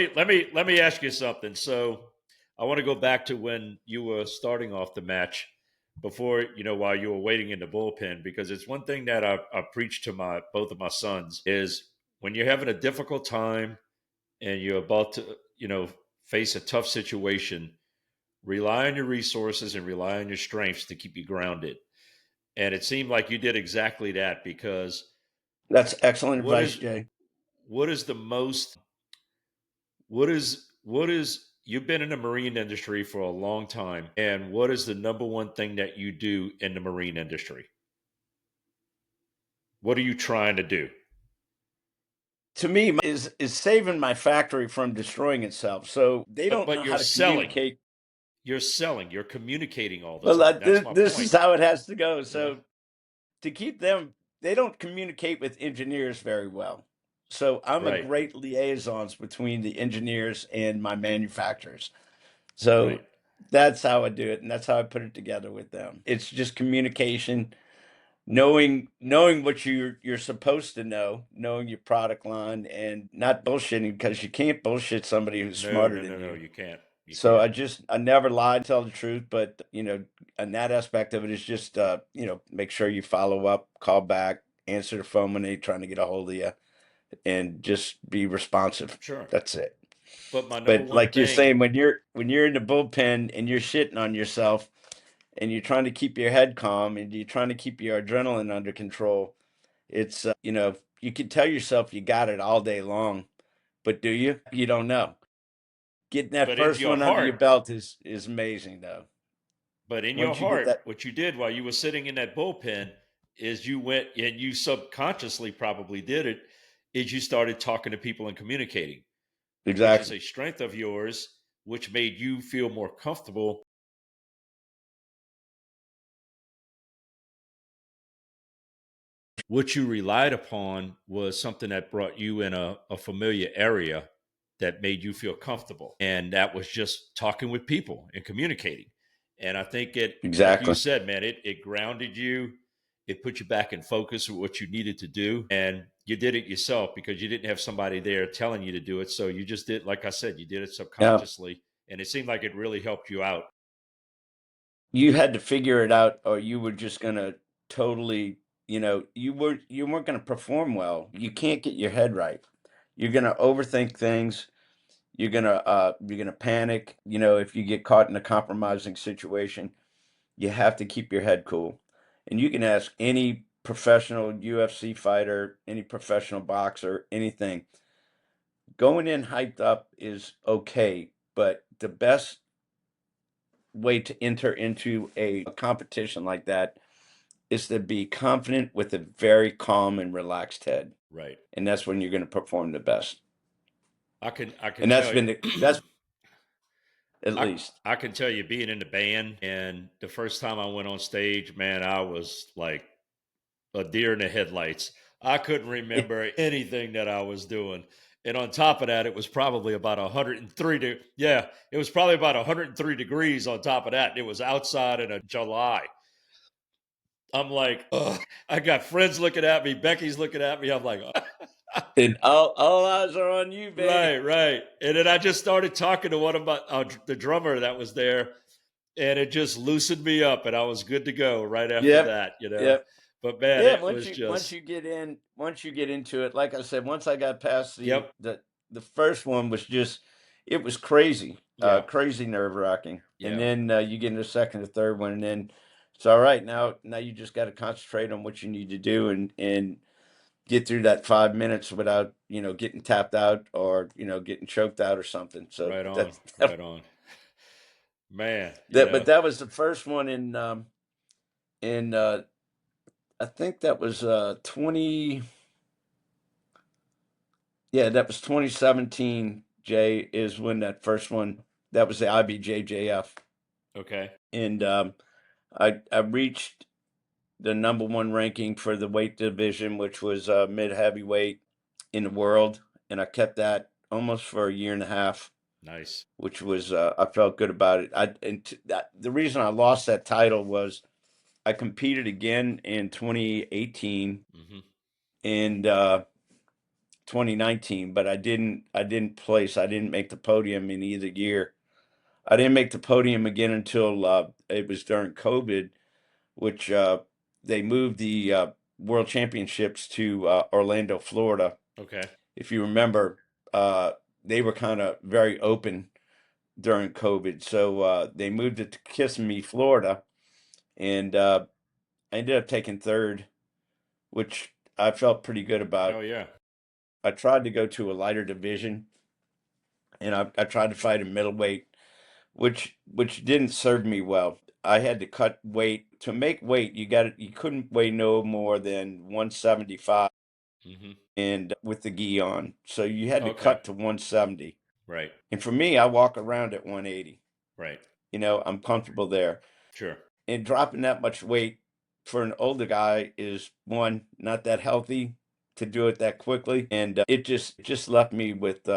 me ask you something. So, I want to go back to when you were starting off the match before, while you were waiting in the bullpen, because it's one thing that I preach to both of my sons is when you're having a difficult time and you're about to, face a tough situation, rely on your resources and rely on your strengths to keep you grounded. And it seemed like you did exactly that, because that's excellent what advice, is Jay. what is the most what is you've been in the marine industry for a long time, and what is the number one thing that you do in the marine industry? What are you trying to do? To me, is saving my factory from destroying itself. So they but don't but know you're how to selling, communicate. you're communicating all the Well, time. That's my this is point. how it has to go. you know So to keep them, they don't communicate with engineers very well. So I'm a right. great liaisons between the engineers and my manufacturers. So Right. that's how I do it, and that's how I put it together with them. It's just communication, knowing what you're supposed to know, knowing your product line, and not bullshitting, because you can't bullshit somebody who's No, smarter no, no, than no, you. you can't. You So can't. I never lied, tell the truth, but and that aspect of it is just make sure you follow up, call back, answer the phone when they're trying to get a hold of you, and just be responsive. Sure. That's it. But my number But one like you're thing. saying, when you're in the bullpen and you're shitting on yourself and you're trying to keep your head calm and you're trying to keep your adrenaline under control, it's you can tell yourself you got it all day long, but do you? You don't know. Getting that But in first your one under heart, your belt is amazing, though. But in your Once you get heart, that, what you did while you were sitting in that bullpen is you went, and you subconsciously probably did it, is you started talking to people and communicating, which is exactly. a strength of yours which made you feel more comfortable. What you relied upon was something that brought you in a familiar area that made you feel comfortable. And that was just talking with people and communicating. And I think it, like you Exactly. said, man, it grounded you. It put you back in focus with what you needed to do. And you did it yourself because you didn't have somebody there telling you to do it. So you just did, like I said, you did it Yeah. subconsciously. And it seemed like it really helped you out. You had to figure it out, or you were just gonna totally, you weren't gonna perform well. You can't get your head right. You're gonna overthink things. You're gonna panic. If you get caught in a compromising situation, you have to keep your head cool. And you can ask any professional UFC fighter, any professional boxer, anything. Going in hyped up is okay, but the best way to enter into a competition like that is to be confident with a very calm and relaxed head. Right. And that's when you're going to perform the best. I can And that's tell you. been that's at I least. I can tell you being in the band and the first time I went on stage, man, I was like a deer in the headlights. I couldn't remember anything that I was doing. And on top of that, it was probably about 103 it was probably about 103 degrees on top of that. It was outside in a July. I'm like, ugh. I got friends looking at me, Becky's looking at me. I'm like, And all eyes are on you, baby. right, right. And then I just started talking to one of my the drummer that was there, and it just loosened me up, and I was good to go right after Yep. that. Yep. But man, Yeah, it once was you once just you get in, once you get into it, like I said, once I got past the yep, the the first one was just it was crazy, yeah, crazy nerve-wracking. And yeah, then you get into the second or third one, and then it's all right. Now you just got to concentrate on what you need to do and get through that 5 minutes without getting tapped out or getting choked out or something. So right on, that's right on, man. that. But that was the first one in I think that was 20. Yeah, that was 2017. Jay is when that first one. That was the IBJJF, Okay, and I reached the number one ranking for the weight division, which was mid heavyweight in the world, and I kept that almost for a year and a half, nice. which was I felt good about it. The reason I lost that title was I competed again in 2018 Hmm. and 2019, but I didn't place. I didn't make the podium in either year. I didn't make the podium again until it was during COVID, which they moved the World Championships to Orlando, Florida. Okay, If you remember, uh, they were kind of very open during COVID, so they moved it to Kissimmee, Florida, and I ended up taking third, which I felt pretty good hell about. yeah, I tried to go to a lighter division, and I tried to fight a middleweight, which didn't serve me well. I had to cut weight. To make weight, you couldn't weigh no more than 175 hmm, and with the gi on. So you had to okay, cut to 170. right, And for me, I walk around at 180. right, I'm comfortable there. sure. And dropping that much weight for an older guy is one, not that healthy to do it that quickly. And it just left me with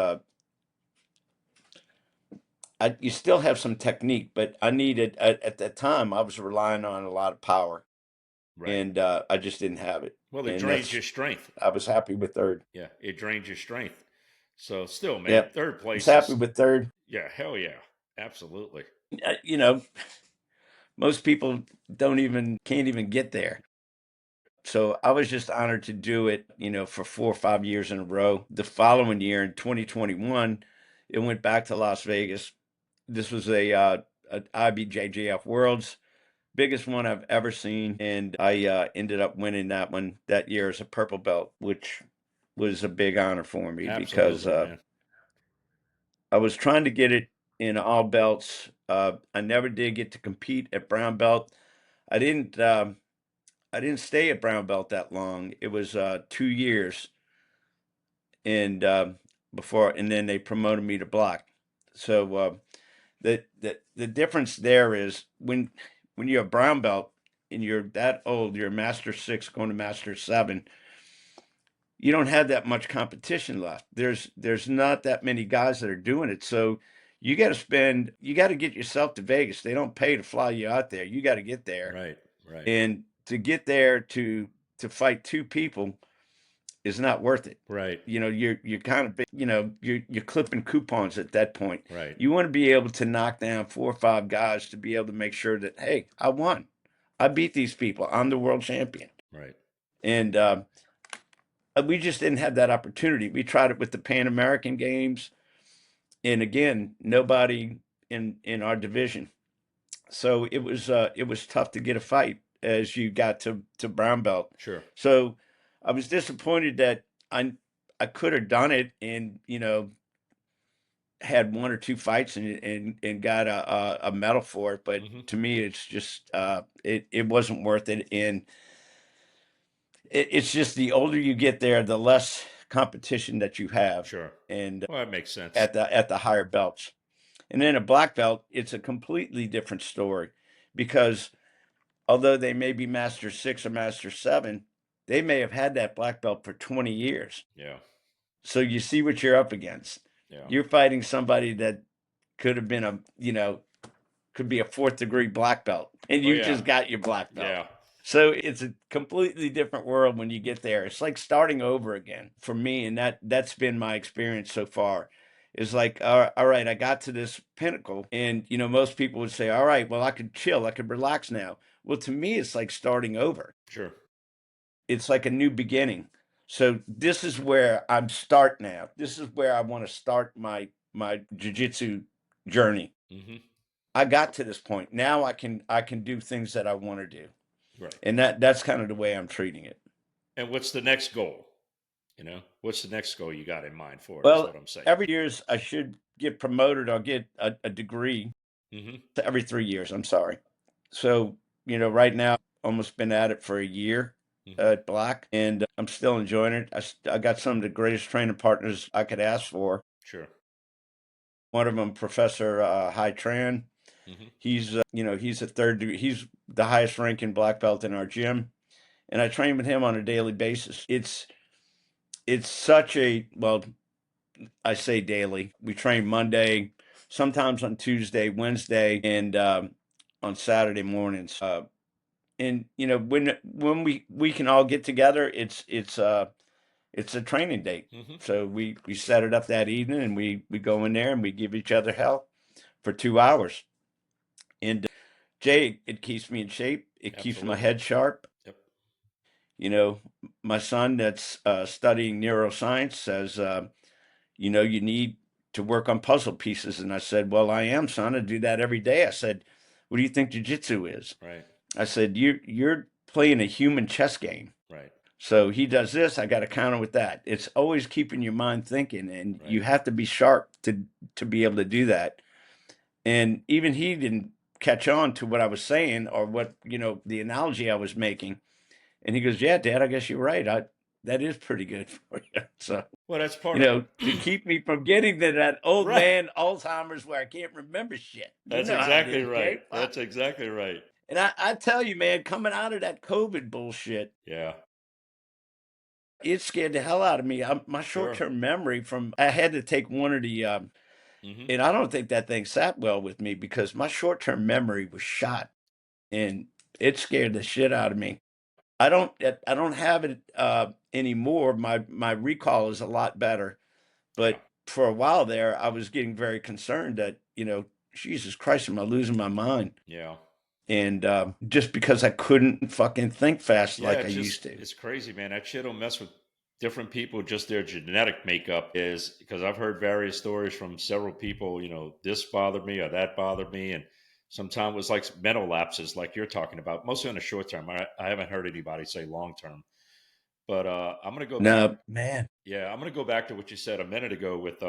you still have some technique, but I needed at that time I was relying on a lot of power, Right. and I just didn't have it. Well, it And drains your strength. I was happy with third. Yeah, it drains your strength. So still, man, Yep, third I was place happy is with third. yeah, hell yeah, absolutely. Uh, you know, Most people can't even get there. So I was just honored to do it, for 4 or 5 years in a row. The following year in 2021, it went back to Las Vegas. This was a IBJJF Worlds, biggest one I've ever seen, and I ended up winning that one that year as a purple belt, which was a big honor for me because Absolutely, man. I was trying to get it in all belts. I never did get to compete at brown belt. I didn't. I didn't stay at brown belt that long. It was 2 years, and and then they promoted me to black. So The difference there is when you're a brown belt and you're that old, you're a master 6 going to master 7, you don't have that much competition left. There's not that many guys that are doing it. So you got to get yourself to Vegas. They don't pay to fly you out there. You got to get there. Right. Right. And to get there to fight 2 people is not worth it. Right. You're kind of, you're clipping coupons at that point. Right. You want to be able to knock down 4 or 5 guys to be able to make sure that, hey, I won. I beat these people. I'm the world champion. Right. And we just didn't have that opportunity. We tried it with the Pan American Games, and again, nobody in our division. So it was tough to get a fight as you got to brown belt. Sure. So I was disappointed that I could have done it and had 1 or 2 fights and got a medal for it. But to me, it's just it wasn't worth it. And it's just the older you get there, the less competition that you have. Sure. And well, that makes sense. at the higher belts. And then a black belt, it's a completely different story, because although they may be master 6 or master 7, they may have had that black belt for 20 years. Yeah. So you see what you're up against. Yeah. You're fighting somebody that could have been could be a 4th degree black belt, and you just got your black belt. Yeah. So it's a completely different world when you get there. It's like starting over again for me, and that's been my experience so far. Is like, all right, I got to this pinnacle, and most people would say, all right, well, I could chill, I could relax now. Well, to me, it's like starting over. Sure. It's like a new beginning. So this is where I'm start now. This is where I want to start my jiu-jitsu journey. I got to this point. Now I can do things that I want to do. Right. And that's kind of the way I'm treating it. And what's the next goal? What's the next goal you got in mind for it? Well, is what I'm saying. every years I should get promoted or get a degree. Every 3 years, I'm sorry. So, right now, almost been at it for a year at Black, and I'm still enjoying it. I got some of the greatest training partners I could ask for. Sure. One of them, Professor Hai Tran. He's he's a 3rd degree. He's the highest ranking black belt in our gym, and I train with him on a daily basis. It's such a, well, I say daily. We train Monday, sometimes on Tuesday, Wednesday, and on Saturday mornings. And when we can all get together, it's a training date. So we set it up that evening, and we go in there and we give each other hell for 2 hours. And Jay, it keeps me in shape. It keeps my head sharp. Yep. My son that's studying neuroscience says, you need to work on puzzle pieces. And I said, well, I am, son. I do that every day. I said, what do you think jiu-jitsu is? Right. I said, you're playing a human chess game. Right. So he does this, I got to counter with that. It's always keeping your mind thinking, and you have to be sharp to be able to do that. And even he didn't catch on to what I was saying, or what, the analogy I was making. And he goes, yeah, Dad, I guess you're right. That is pretty good for you. So, well, that's part of it. To keep me from getting to that old man Alzheimer's where I can't remember shit. That's exactly right. That's exactly right. And I tell you, man, coming out of that COVID bullshit, yeah, it scared the hell out of me. My short-term memory I had to take one of the, and I don't think that thing sat well with me, because my short-term memory was shot, and it scared the shit out of me. I don't have it anymore. My recall is a lot better, but for a while there, I was getting very concerned that, Jesus Christ, am I losing my mind? Yeah. And just because I couldn't fucking think fast like I used to. It's crazy, man. That shit will mess with different people. Just their genetic makeup is, because I've heard various stories from several people, this bothered me or that bothered me. And sometimes it was like mental lapses, like you're talking about, mostly on the short term. I haven't heard anybody say long term. But I'm going to go back. Man. Yeah, I'm going to go back to what you said a minute ago with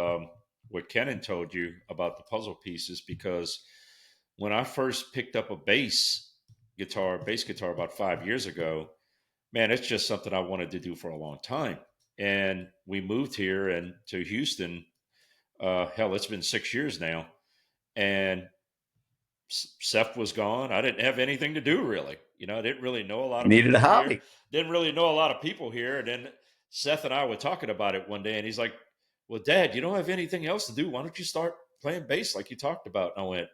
what Kenan told you about the puzzle pieces, because when I first picked up a bass guitar about 5 years ago, man, it's just something I wanted to do for a long time. And we moved here and to Houston. Hell, it's been 6 years now. and Seth was gone. I didn't have anything to do really. I didn't really know a lot of Needed a people here. hobby. Didn't really know a lot of people here. And then Seth and I were talking about it one day, and he's like, "Well, Dad, you don't have anything else to do. Why don't you start playing bass like you talked about?" And I went,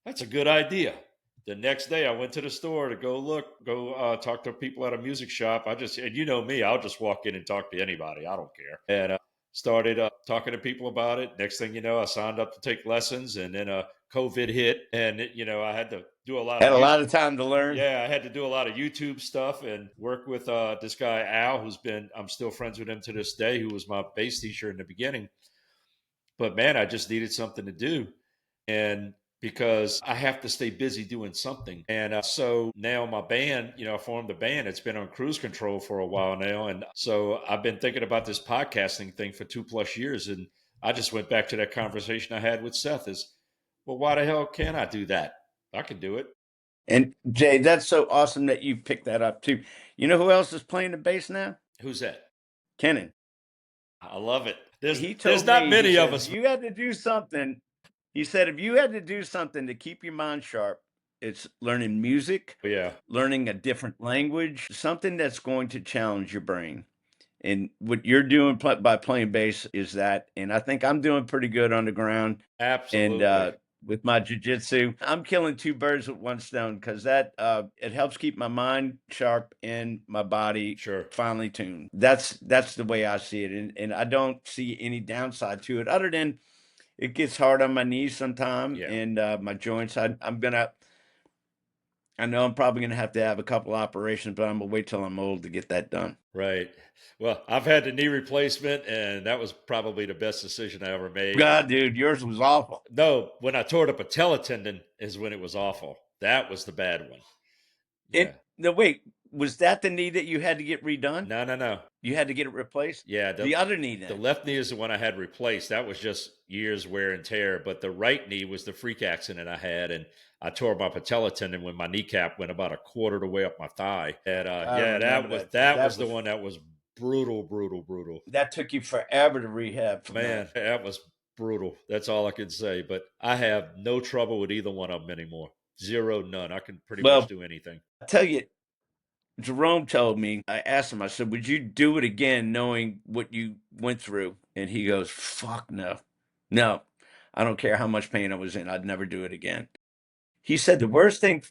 "That's a good idea." The next day, I went to the store to go talk to people at a music shop. And you know me, I'll just walk in and talk to anybody. I don't care. And started talking to people about it. Next thing you know, I signed up to take lessons, and then COVID hit, and I had to do a lot Had of a lot of time to learn. yeah, I had to do a lot of YouTube stuff and work with this guy Al, I'm still friends with him to this day, who was my bass teacher in the beginning. But man, I just needed something to do, and because I have to stay busy doing something. And so now my band, I formed a band. It's been on cruise control for a while now. And so I've been thinking about this podcasting thing for 2+ years. And I just went back to that conversation I had with Seth is, well, why the hell can't I do that? I can do it. And Jay, that's so awesome that you picked that up too. You know who else is playing the bass now? Who's that? Kenan. I love it. He There's told not me, many he of said, us. if you had to do something, he said, if you had to do something to keep your mind sharp, it's learning music, Yeah. learning a different language, something that's going to challenge your brain. And what you're doing by playing bass is that. And I think I'm doing pretty good on the ground. Absolutely. And with my jiu-jitsu, I'm killing two birds with one stone, because that it helps keep my mind sharp and my body finely tuned. That's the way I see it. And I don't see any downside to it, other than it gets hard on my knees sometime. Yeah. And my joints. I know I'm probably gonna have to have a couple operations, but I'm gonna wait till I'm old to get that done. Right. Well, I've had the knee replacement, and that was probably the best decision I ever made. God, dude, yours was awful. No, when I tore the patella tendon is when it was awful. That was the bad one. Yeah. No, wait, was that the knee that you had to get redone? No. You had to get it replaced? Yeah. The other knee The then? left knee is the one I had replaced. That was just years wear and tear. But the right knee was the freak accident I had, and I tore my patella tendon when my kneecap went about a quarter of the way up my thigh. And that was the one that was brutal. That took you forever to rehab from Man, that was brutal. That's all I can say. But I have no trouble with either one of them anymore. Zero, none. I can pretty much do anything. I tell you, Jerome told me, I asked him, I said, would you do it again knowing what you went through? And he goes, fuck no. No, I don't care how much pain I was in. I'd never do it again. He said the worst thing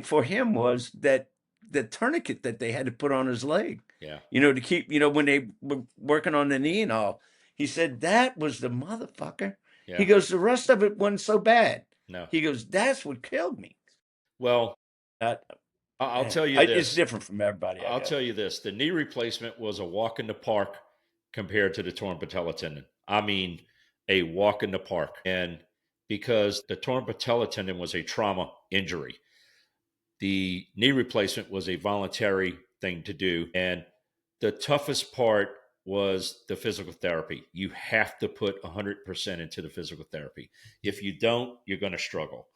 for him was that the tourniquet that they had to put on his leg. Yeah. To keep, when they were working on the knee and all. He said that was the motherfucker. Yeah. He goes, the rest of it wasn't so bad. No. He goes, that's what killed me. Well, I'll tell you this. It's different from everybody. I'll tell you this. The knee replacement was a walk in the park compared to the torn patella tendon. I mean, a walk in the park. And because the torn patella tendon was a trauma injury, the knee replacement was a voluntary thing to do. And the toughest part was the physical therapy. You have to put 100% into the physical therapy. If you don't, you're going to struggle.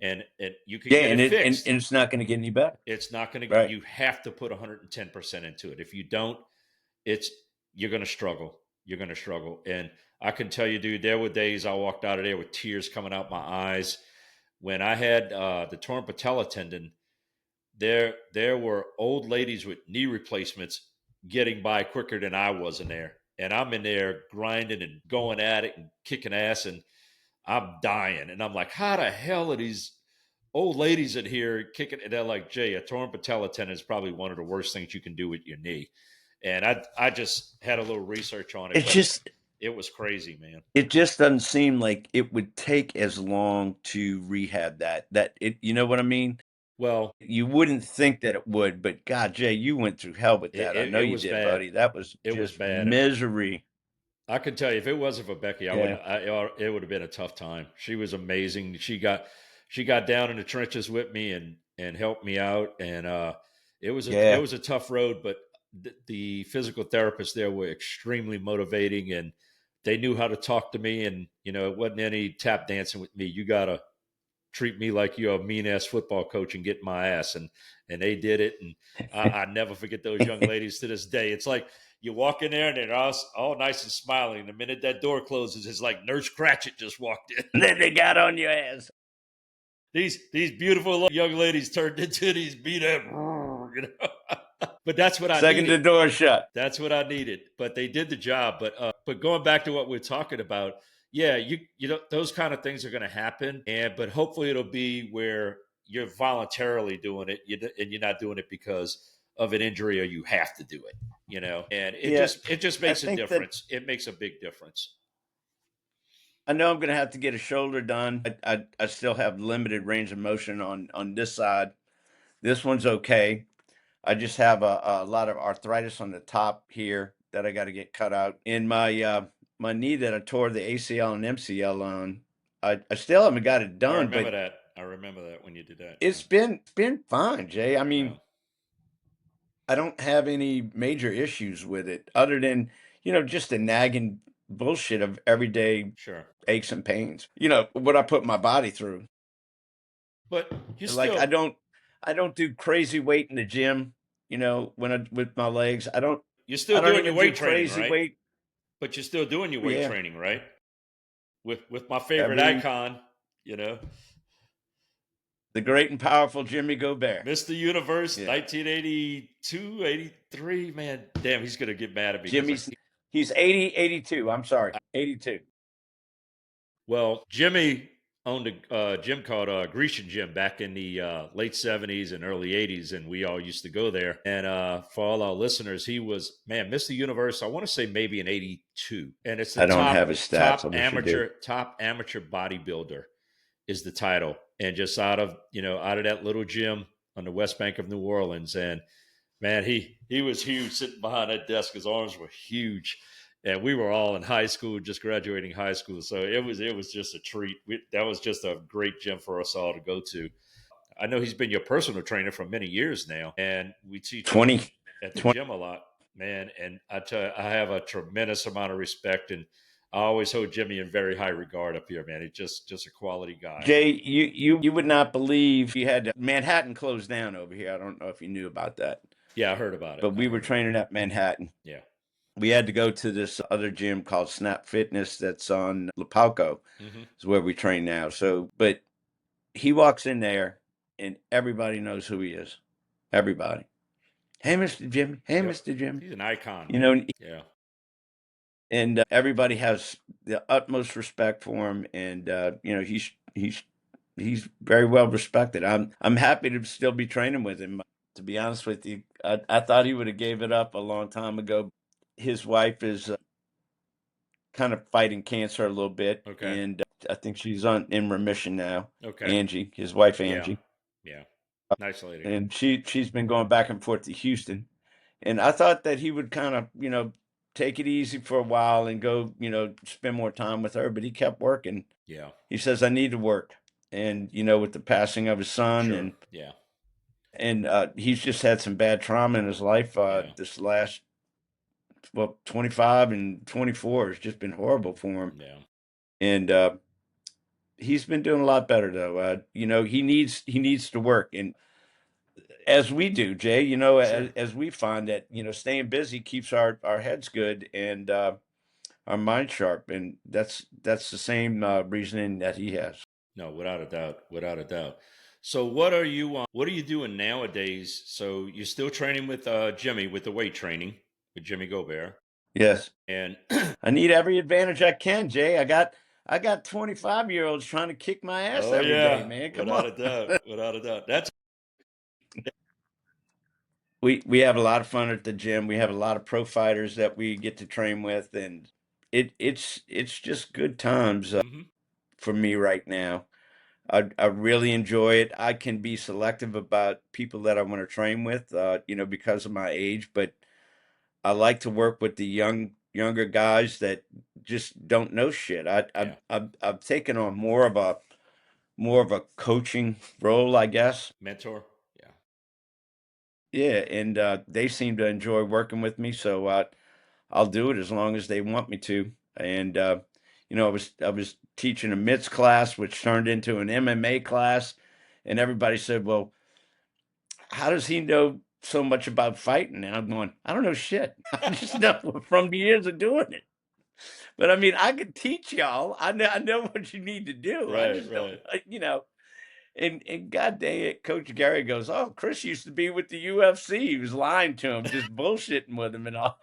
And you can get it fixed. And it's not going to get any better. It's not going to get, you have to put 110% into it. If you don't, you're going to struggle. You're going to struggle. And I can tell you, dude, there were days I walked out of there with tears coming out my eyes. When I had the torn patella tendon, there were old ladies with knee replacements getting by quicker than I was in there. And I'm in there grinding and going at it and kicking ass, and I'm dying. And I'm like, how the hell are these old ladies in here kicking? And they're like, Jay, a torn patella tendon is probably one of the worst things you can do with your knee. And I just had a little research on it. It was crazy, man. It just doesn't seem like it would take as long to rehab that you know what I mean? Well, you wouldn't think that it would, but God, Jay, you went through hell with that. I know you did, buddy. That was just bad. Misery. I can tell you, if it wasn't for Becky, it would have been a tough time. She was amazing. She got down in the trenches with me and helped me out. And it was a tough road, but the physical therapists there were extremely motivating, and they knew how to talk to me. And, it wasn't any tap dancing with me. You gotta treat me like you're a mean ass football coach and get my ass. And they did it. And I never forget those young ladies to this day. It's like you walk in there and they're all nice and smiling. The minute that door closes, it's like Nurse Cratchit just walked in. And then they got on your ass. These beautiful young ladies turned into these beat up, you know. But that's what I Second needed. the door shut. That's what I needed. But they did the job. But going back to what we're talking about, yeah, you know, those kind of things are going to happen, but hopefully it'll be where you're voluntarily doing it, and you're not doing it because of an injury or you have to do it, you know. And it just makes a difference. It makes a big difference. I know I'm going to have to get a shoulder done. I still have limited range of motion on this side. This one's okay. I just have a lot of arthritis on the top here that I got to get cut out. In my my knee that I tore the ACL and MCL on, I still haven't got it done. I remember that when you did that. It's been fine, Jay. I mean, I don't have any major issues with it other than, you know, just the nagging bullshit of everyday aches and pains. You know, what I put my body through. But like I don't do crazy weight in the gym, you know, with my legs. You're still doing your weight training, right? Weight. But you're still doing your weight training, right? With my favorite icon, you know. The great and powerful Jimmy Gobert. Mr. Universe, 1982, 83. Man, damn, he's going to get mad at me. He's 82. I'm sorry, 82. Well, Jimmy owned a gym called Grecian Gym back in the late 70s and early 80s, and we all used to go there. And for all our listeners, he was, man, Mr. Universe, I want to say maybe in 82. And it's the top amateur bodybuilder is the title. And just out of that little gym on the West Bank of New Orleans. And man, he was huge sitting behind that desk. His arms were huge. And we were all in high school, just graduating high school. So it was just a treat. That was just a great gym for us all to go to. I know he's been your personal trainer for many years now. And we teach 20 at the gym a lot, man. And I tell you, I have a tremendous amount of respect, and I always hold Jimmy in very high regard up here, man. He's just a quality guy. Jay, you would not believe he had Manhattan closed down over here. I don't know if you knew about that. Yeah, I heard about it. But we were training at Manhattan. Yeah. We had to go to this other gym called Snap Fitness that's on Lapalco. Is where we train now. So, but he walks in there and everybody knows who he is. Everybody. Hey, Mr. Jimmy. Hey, Mr. Jimmy. He's an icon. You know, yeah. And everybody has the utmost respect for him, and you know, he's very well respected. I'm happy to still be training with him. To be honest with you, I thought he would have gave it up a long time ago. His wife is kind of fighting cancer a little bit, and I think she's in remission now. Angie, his wife, Angie. Yeah. Nice lady. And she's been going back and forth to Houston, and I thought that he would kind of, you know, take it easy for a while and go, you know, spend more time with her, but he kept working. Yeah. He says, I need to work. And, you know, with the passing of his son and he's just had some bad trauma in his life. This last, 25 and 24 has just been horrible for him. Yeah. And he's been doing a lot better though. You know, he needs to work. And as we do, Jay, you know, as we find that, you know, staying busy keeps our heads good and our mind sharp. And that's the same reasoning that he has. No, without a doubt. So what are you doing nowadays? So you're still training with Jimmy with the weight training with Jimmy Gobert. Yes. And I need every advantage I can, Jay. I got 25-year-olds trying to kick my ass every day, man. Come on. Without a doubt. That's we have a lot of fun at the gym. We have a lot of pro fighters that we get to train with, and it's just good times for me right now. I really enjoy it. I can be selective about people that I want to train with, you know, because of my age, but I like to work with the younger guys that just don't know shit. I've taken on more of a coaching role, I guess. Mentor. Yeah, and they seem to enjoy working with me, so I'll do it as long as they want me to. And you know, I was teaching a mitts class, which turned into an MMA class. And everybody said, well, how does he know so much about fighting? And I'm going, I don't know shit. I just know from years of doing it. But I mean, I could teach y'all. I know what you need to do. I Right, just don't, right. and God dang it, Coach Gary goes, oh, Chris used to be with the UFC. He was lying to him, just bullshitting with him and all.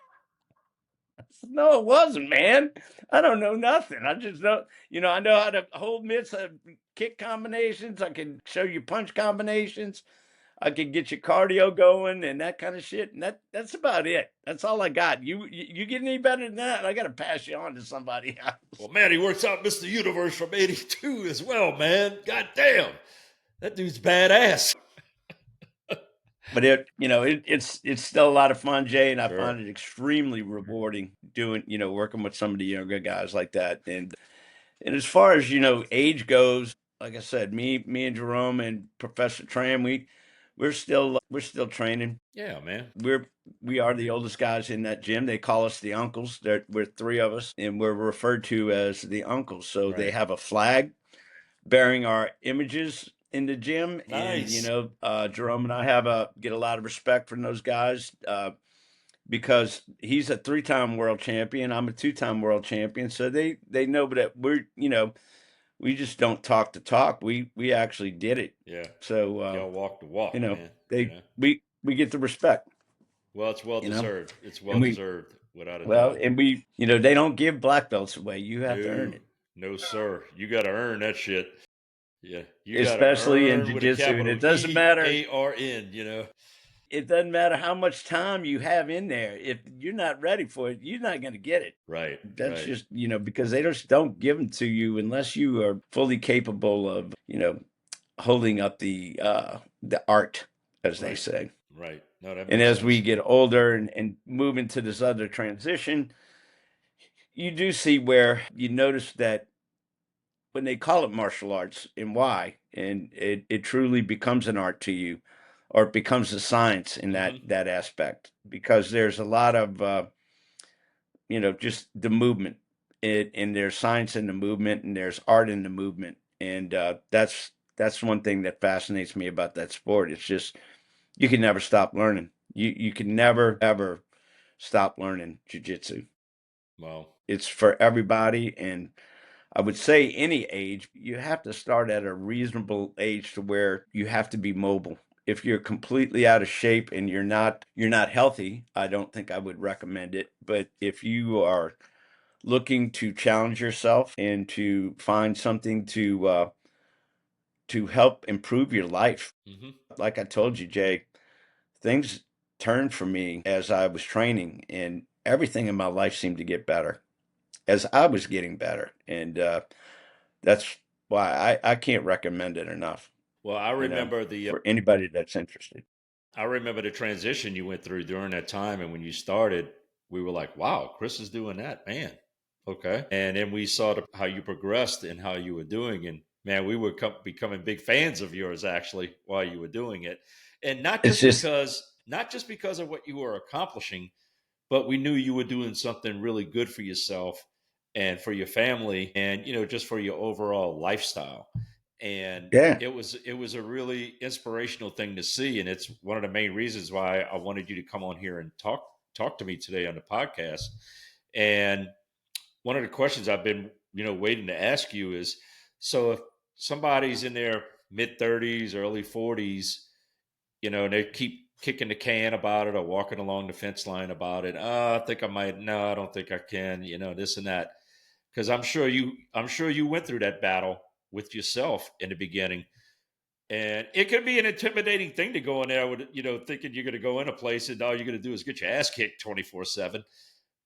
I said, no, it wasn't, man. I don't know nothing. I just know, I know how to hold mitts, kick combinations. I can show you punch combinations. I can get your cardio going and that kind of shit. And that's about it. That's all I got. You get any better than that, I got to pass you on to somebody else. Well, man, he works out Mr. Universe from 82 as well, man. God damn. That dude's badass. But it's still a lot of fun, Jay, and I Sure. find it extremely rewarding doing, working with some of the younger guys like that. And as far as, age goes, like I said, me and Jerome and Professor Tram, we're still training. Yeah, man. We are the oldest guys in that gym. They call us the uncles. We're three of us, and we're referred to as the uncles. So they Right. have a flag bearing our images in the gym. Nice. And Jerome and I get a lot of respect from those guys because he's a 3-time world champion. I'm a 2-time world champion. So they know that we just don't talk the talk. We actually did it. Yeah. So Y'all walk the walk, man. we get the respect. Well, it's well You know? deserved. It's well And we deserved, without a well, doubt. and they don't give black belts away. You have to earn No, it, no, sir. You got to earn that shit. Yeah, you got to especially in earn with a jiu-jitsu. And capital it doesn't matter. EARN. It doesn't matter how much time you have in there. If you're not ready for it, you're not going to get it. Right. That's right. just, because they just don't give them to you unless you are fully capable of, holding up the art, as they Right. say. Right. No, that And makes as we sense. get older and move into this other transition, you do see where you notice that when they call it martial arts and why, and it truly becomes an art to you, or it becomes a science in that aspect, because there's a lot of just the movement, and there's science in the movement, and there's art in the movement, and that's one thing that fascinates me about that sport. It's just you can never stop learning. You can never ever stop learning jiu-jitsu. Wow. It's for everybody, and I would say any age. You have to start at a reasonable age to where you have to be mobile. If you're completely out of shape and you're not healthy, I don't think I would recommend it. But if you are looking to challenge yourself and to find something to help improve your life, like I told you, Jay, things turned for me as I was training, and everything in my life seemed to get better as I was getting better. And that's why I can't recommend it enough, Well, I remember the for anybody that's interested. I remember the transition you went through during that time, and when you started, we were like, "Wow, Chris is doing that, man." Okay, and then we saw how you progressed and how you were doing, and man, we were becoming big fans of yours actually while you were doing it, and It's just, not just because of what you were accomplishing, but we knew you were doing something really good for yourself and for your family, and just for your overall lifestyle. And yeah, it was a really inspirational thing to see, and it's one of the main reasons why I wanted you to come on here and talk to me today on the podcast. And one of the questions I've been waiting to ask you is, so if somebody's in their mid 30s, early 40s, and they keep kicking the can about it or walking along the fence line about it. I think I might. No, I don't think I can. This and that. Because I'm sure you went through that battle with yourself in the beginning, and it can be an intimidating thing to go in there with thinking you're going to go in a place and all you're going to do is get your ass kicked 24/7.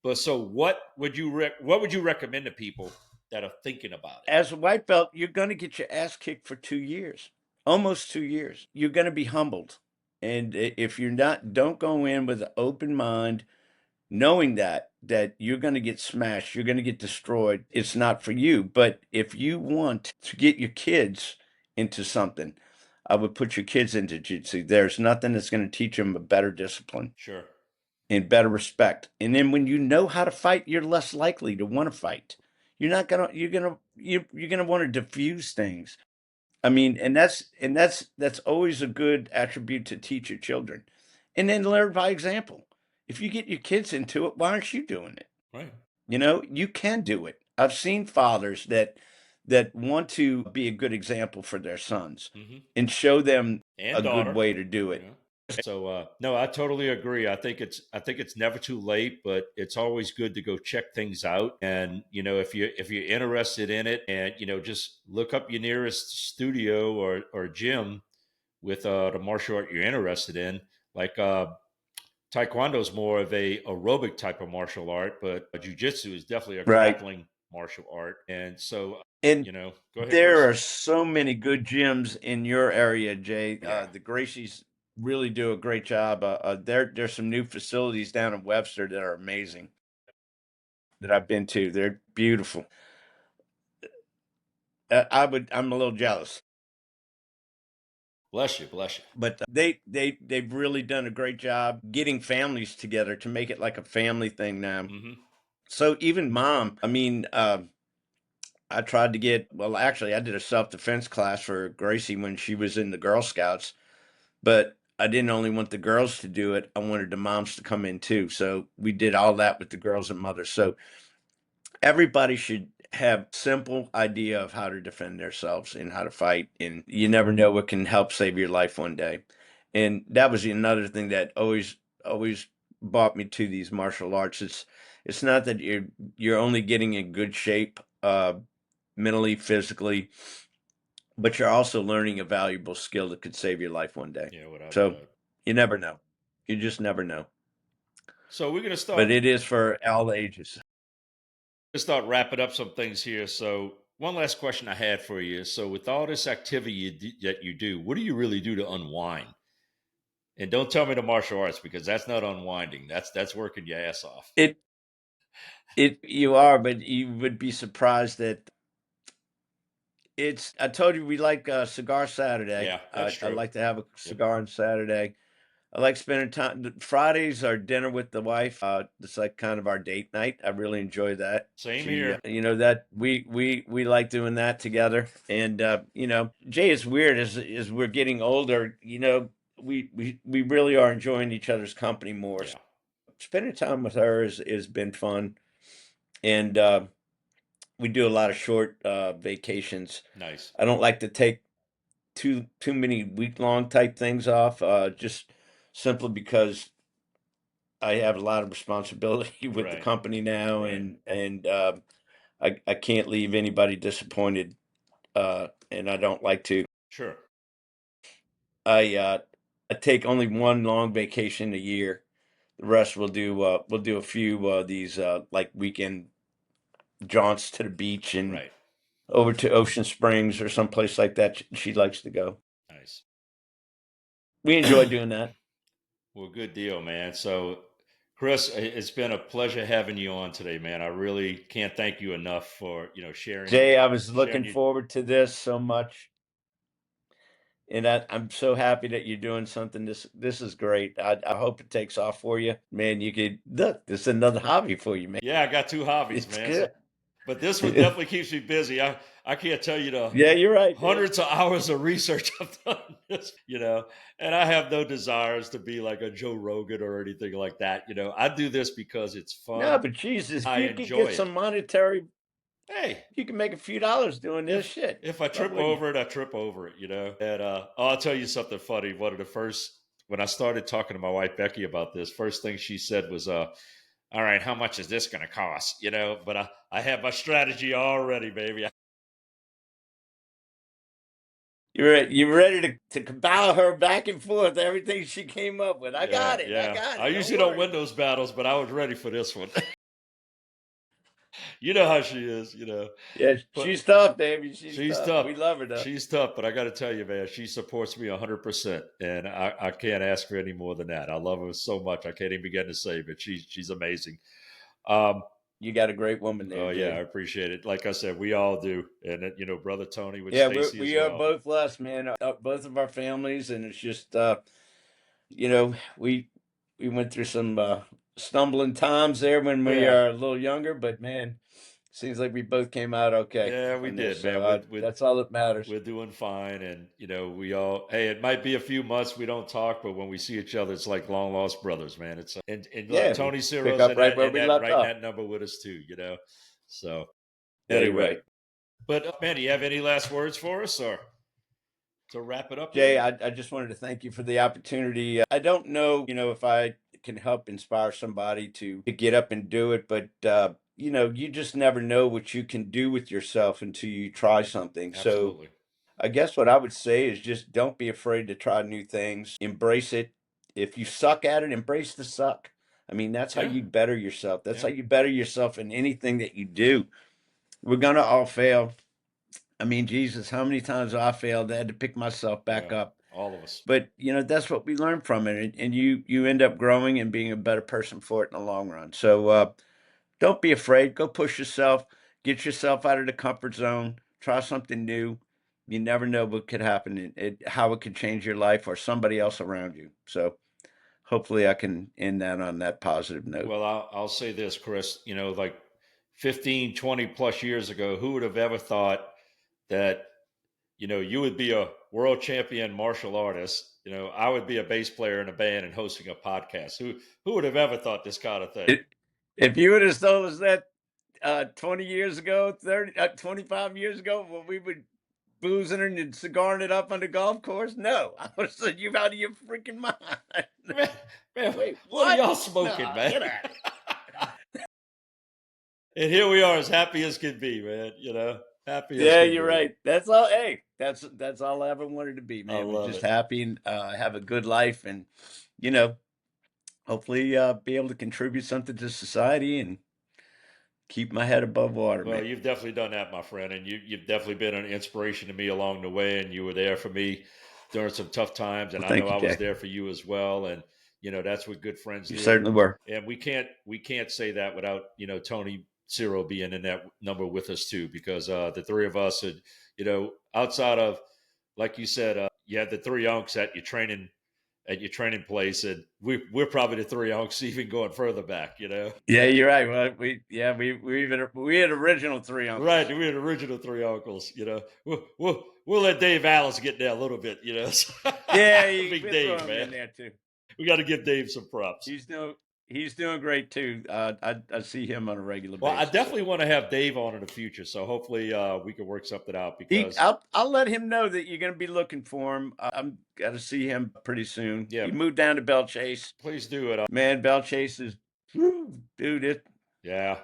But so what would you recommend to people that are thinking about it? as a white belt, you're going to get your ass kicked for 2 years, almost 2 years. You're going to be humbled. And if you're not, don't go in with an open mind, knowing that you're going to get smashed, you're going to get destroyed. It's not for you. But if you want to get your kids into something, I would put your kids into jiu-jitsu. There's nothing that's going to teach them a better discipline Sure. and better respect. And then when you know how to fight, you're less likely to want to fight. you're gonna want to diffuse things. I mean, and that's always a good attribute to teach your children, and then learn by example. If you get your kids into it, why aren't you doing it? Right. You know, you can do it. I've seen fathers that want to be a good example for their sons and show them And a good daughter. way to do You it. know. So no, I totally agree. I think it's never too late, but it's always good to go check things out. And if you're interested in it, and just look up your nearest studio or gym with the martial art you're interested in. Like Taekwondo is more of a aerobic type of martial art, but Jiu-Jitsu is definitely a Right. grappling martial art. And so, And go ahead, there Chris. are so many good gyms in your area, Jay. Yeah. The Gracies really do a great job. There's some new facilities down in Webster that are amazing that I've been to. They're beautiful. I'm a little jealous, Bless you, bless you. but they've really done a great job getting families together to make it like a family thing now. So even mom, I mean, I tried to well, actually, I did a self-defense class for Gracie when she was in the Girl Scouts, but I didn't only want the girls to do it. I wanted the moms to come in too. So we did all that with the girls and mothers. So everybody should have simple idea of how to defend themselves and how to fight. And you never know what can help save your life one day. And that was another thing that always brought me to these martial arts. It's not that you're only getting in good shape, mentally, physically, but you're also learning a valuable skill that could save your life one day. Yeah, without a So doubt. you never know. You just never know. So we're gonna But start it is for all ages. wrapping up some things here. So one last question I had for you. So with all this activity that you do, what do you really do to unwind? And don't tell me the martial arts, because that's not unwinding. That's working your ass off. It you are, but you would be surprised that I told you we like cigar Saturday. Yeah, that's I true. like to have a Yep. cigar on Saturday. I like spending time. Fridays are dinner with the wife. It's like kind of our date night. I really enjoy that. Same She, here. that we like doing that together. And Jay, it's weird as we're getting older. We really are enjoying each other's company more. Yeah. Spending time with her has been fun, and we do a lot of short vacations. Nice. I don't like to take too many week-long type things off, just simply because I have a lot of responsibility with the Right. company now, Right. and I can't leave anybody disappointed, and I don't like to. Sure. I take only one long vacation a year. The rest we'll do a few these like weekend jaunts to the beach and Right. over to Ocean Springs or someplace like that. She likes to go. Nice. We enjoy doing that. Well, good deal, man. So, Chris, it's been a pleasure having you on today, man. I really can't thank you enough for sharing Jay, I was sharing looking your. forward to this so much, and I'm so happy that you're doing something. This is great. I hope it takes off for you, man. You could look. This is another hobby for you, man. Yeah, I got two hobbies, It's man. So, good. but this one definitely keeps me busy. I can't tell you the Yeah, you're right, man. hundreds of hours of research I've done. And I have no desires to be like a Joe Rogan or anything like that. I do this because it's No, fun. but Jesus, if I you could enjoy get it. some monetary, Hey, you can make a few dollars doing this if shit. if I Why trip wouldn't you? over it, I trip over it. And I'll tell you something funny. One of the first when I started talking to my wife Becky about this, first thing she said was, "All right, how much is this going to cost?" But I have my strategy already, baby. You're ready to cabal her back and forth everything she came up with. I Yeah, got it. I yeah. got I it. Don't usually don't worry. win those battles, but I was ready for this one. You know how she is. Yeah, But she's tough, baby. She's she's tough. tough. We love her though. She's tough, but I got to tell you, man, she supports me 100%, and I can't ask for any more than that. I love her so much. I can't even begin to say, but she's amazing. Um, You got a great woman there, oh yeah, I Jay. appreciate it. Like I said, we all do, and brother Tony with Yeah, Stacy as we are well. both blessed, man. Both of our families, and it's just we went through some stumbling times there when we Yeah, are a little younger, but man, Seems like we both came out okay. Yeah, we on this, did, so man. that's all that matters. We're doing fine, and we all. Hey, it might be a few months we don't talk, but when we see each other, it's like long lost brothers, man. It's and look, Yeah, we Tony pick Ciro's up in right that where we left right in off. that number with us too. So Yeah, you're anyway, right. but man, do you have any last words for us, or to wrap it up? Jay, Here? I just wanted to thank you for the opportunity. I don't know, if I can help inspire somebody to get up and do it, but you just never know what you can do with yourself until you try something. So Absolutely. I guess what I would say is just don't be afraid to try new things. Embrace it. If you suck at it, embrace the suck. I mean, that's how Yeah. you better yourself. That's Yeah. how you better yourself in anything that you do. We're gonna all fail. I mean, Jesus, how many times I failed? I had to pick myself back Yeah, up. all of us. But that's what we learn from it, and you end up growing and being a better person for it in the long run. So don't be afraid. Go push yourself. Get yourself out of the comfort zone. Try something new. You never know what could happen, how it could change your life or somebody else around you. So hopefully I can end that on that positive note. Well, I'll say this, Chris. Like 15, 20 plus years ago, who would have ever thought that you would be a world champion martial artist. I would be a bass player in a band and hosting a podcast. Who would have ever thought this kind of thing? If you would have told us that 20 years ago, 25 years ago, when we were boozing and cigaring it up on the golf course, no, I would have said, you out of your freaking mind. Man, Wait, what are y'all smoking, No, man? get out. And here we are, as happy as can be, man. Happy as Yeah, can you're be. right. That's all. Hey, that's all I ever wanted to be, I man. Was love just it. happy and have a good life, and hopefully be able to contribute something to society and keep my head above water, Well, man. you've definitely done that, my friend, and you've definitely been an inspiration to me along the way, and you were there for me during some tough times, and Well, I know thank you, I was Jay. there for you as well, and that's what good friends You do, certainly were. and we can't say that without Tony Ciro being in that number with us too, because the three of us had outside of, like you said, you had the three unks at your training place, and we're probably the three unks even going further back. Yeah, you're right. Well, we had original three uncles. Right, we had original three uncles. We'll let Dave Alice get there a little bit. Yeah, Big Dave, man. in there too. We got to give Dave some props. He's doing great too. I see him on a regular Well, basis. I definitely want to have Dave on in the future, so hopefully we can work something out. Because I'll let him know that you're going to be looking for him. I'm got to see him pretty soon. Yeah. He moved down to Bell Chase. Please do it. Man, Bell Chase is, dude, Yeah.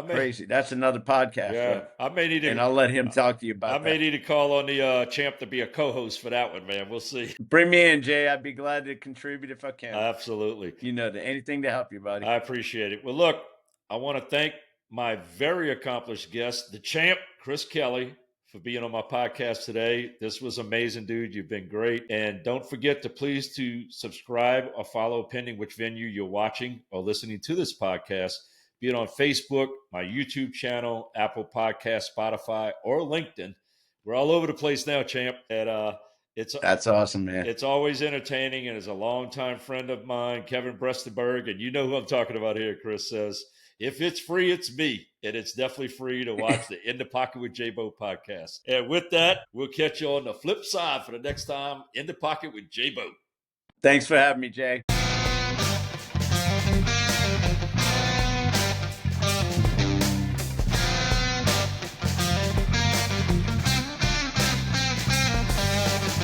crazy. That's another podcast. Yeah, I may need to, and I'll let him talk to you about that. I may need to call on the champ to be a co-host for that one, man. We'll see. Bring me in, Jay. I'd be glad to contribute if I can. Absolutely. Anything to help you, buddy. I appreciate it. Well, look, I want to thank my very accomplished guest, the champ, Chris Kelly, for being on my podcast today. This was amazing, dude. You've been great. And don't forget to please to subscribe or follow, pending which venue you're watching or listening to this podcast, be it on Facebook, my YouTube channel, Apple Podcast, Spotify, or LinkedIn. We're all over the place now, champ. And that's awesome, man. It's always entertaining, and as a longtime friend of mine, Kevin Brestenberg, and you know who I'm talking about here, Chris says, if it's free, it's me. And it's definitely free to watch the In the Pocket with JayBo podcast. And with that, we'll catch you on the flip side for the next time, In the Pocket with JayBo. Thanks for having me, Jay.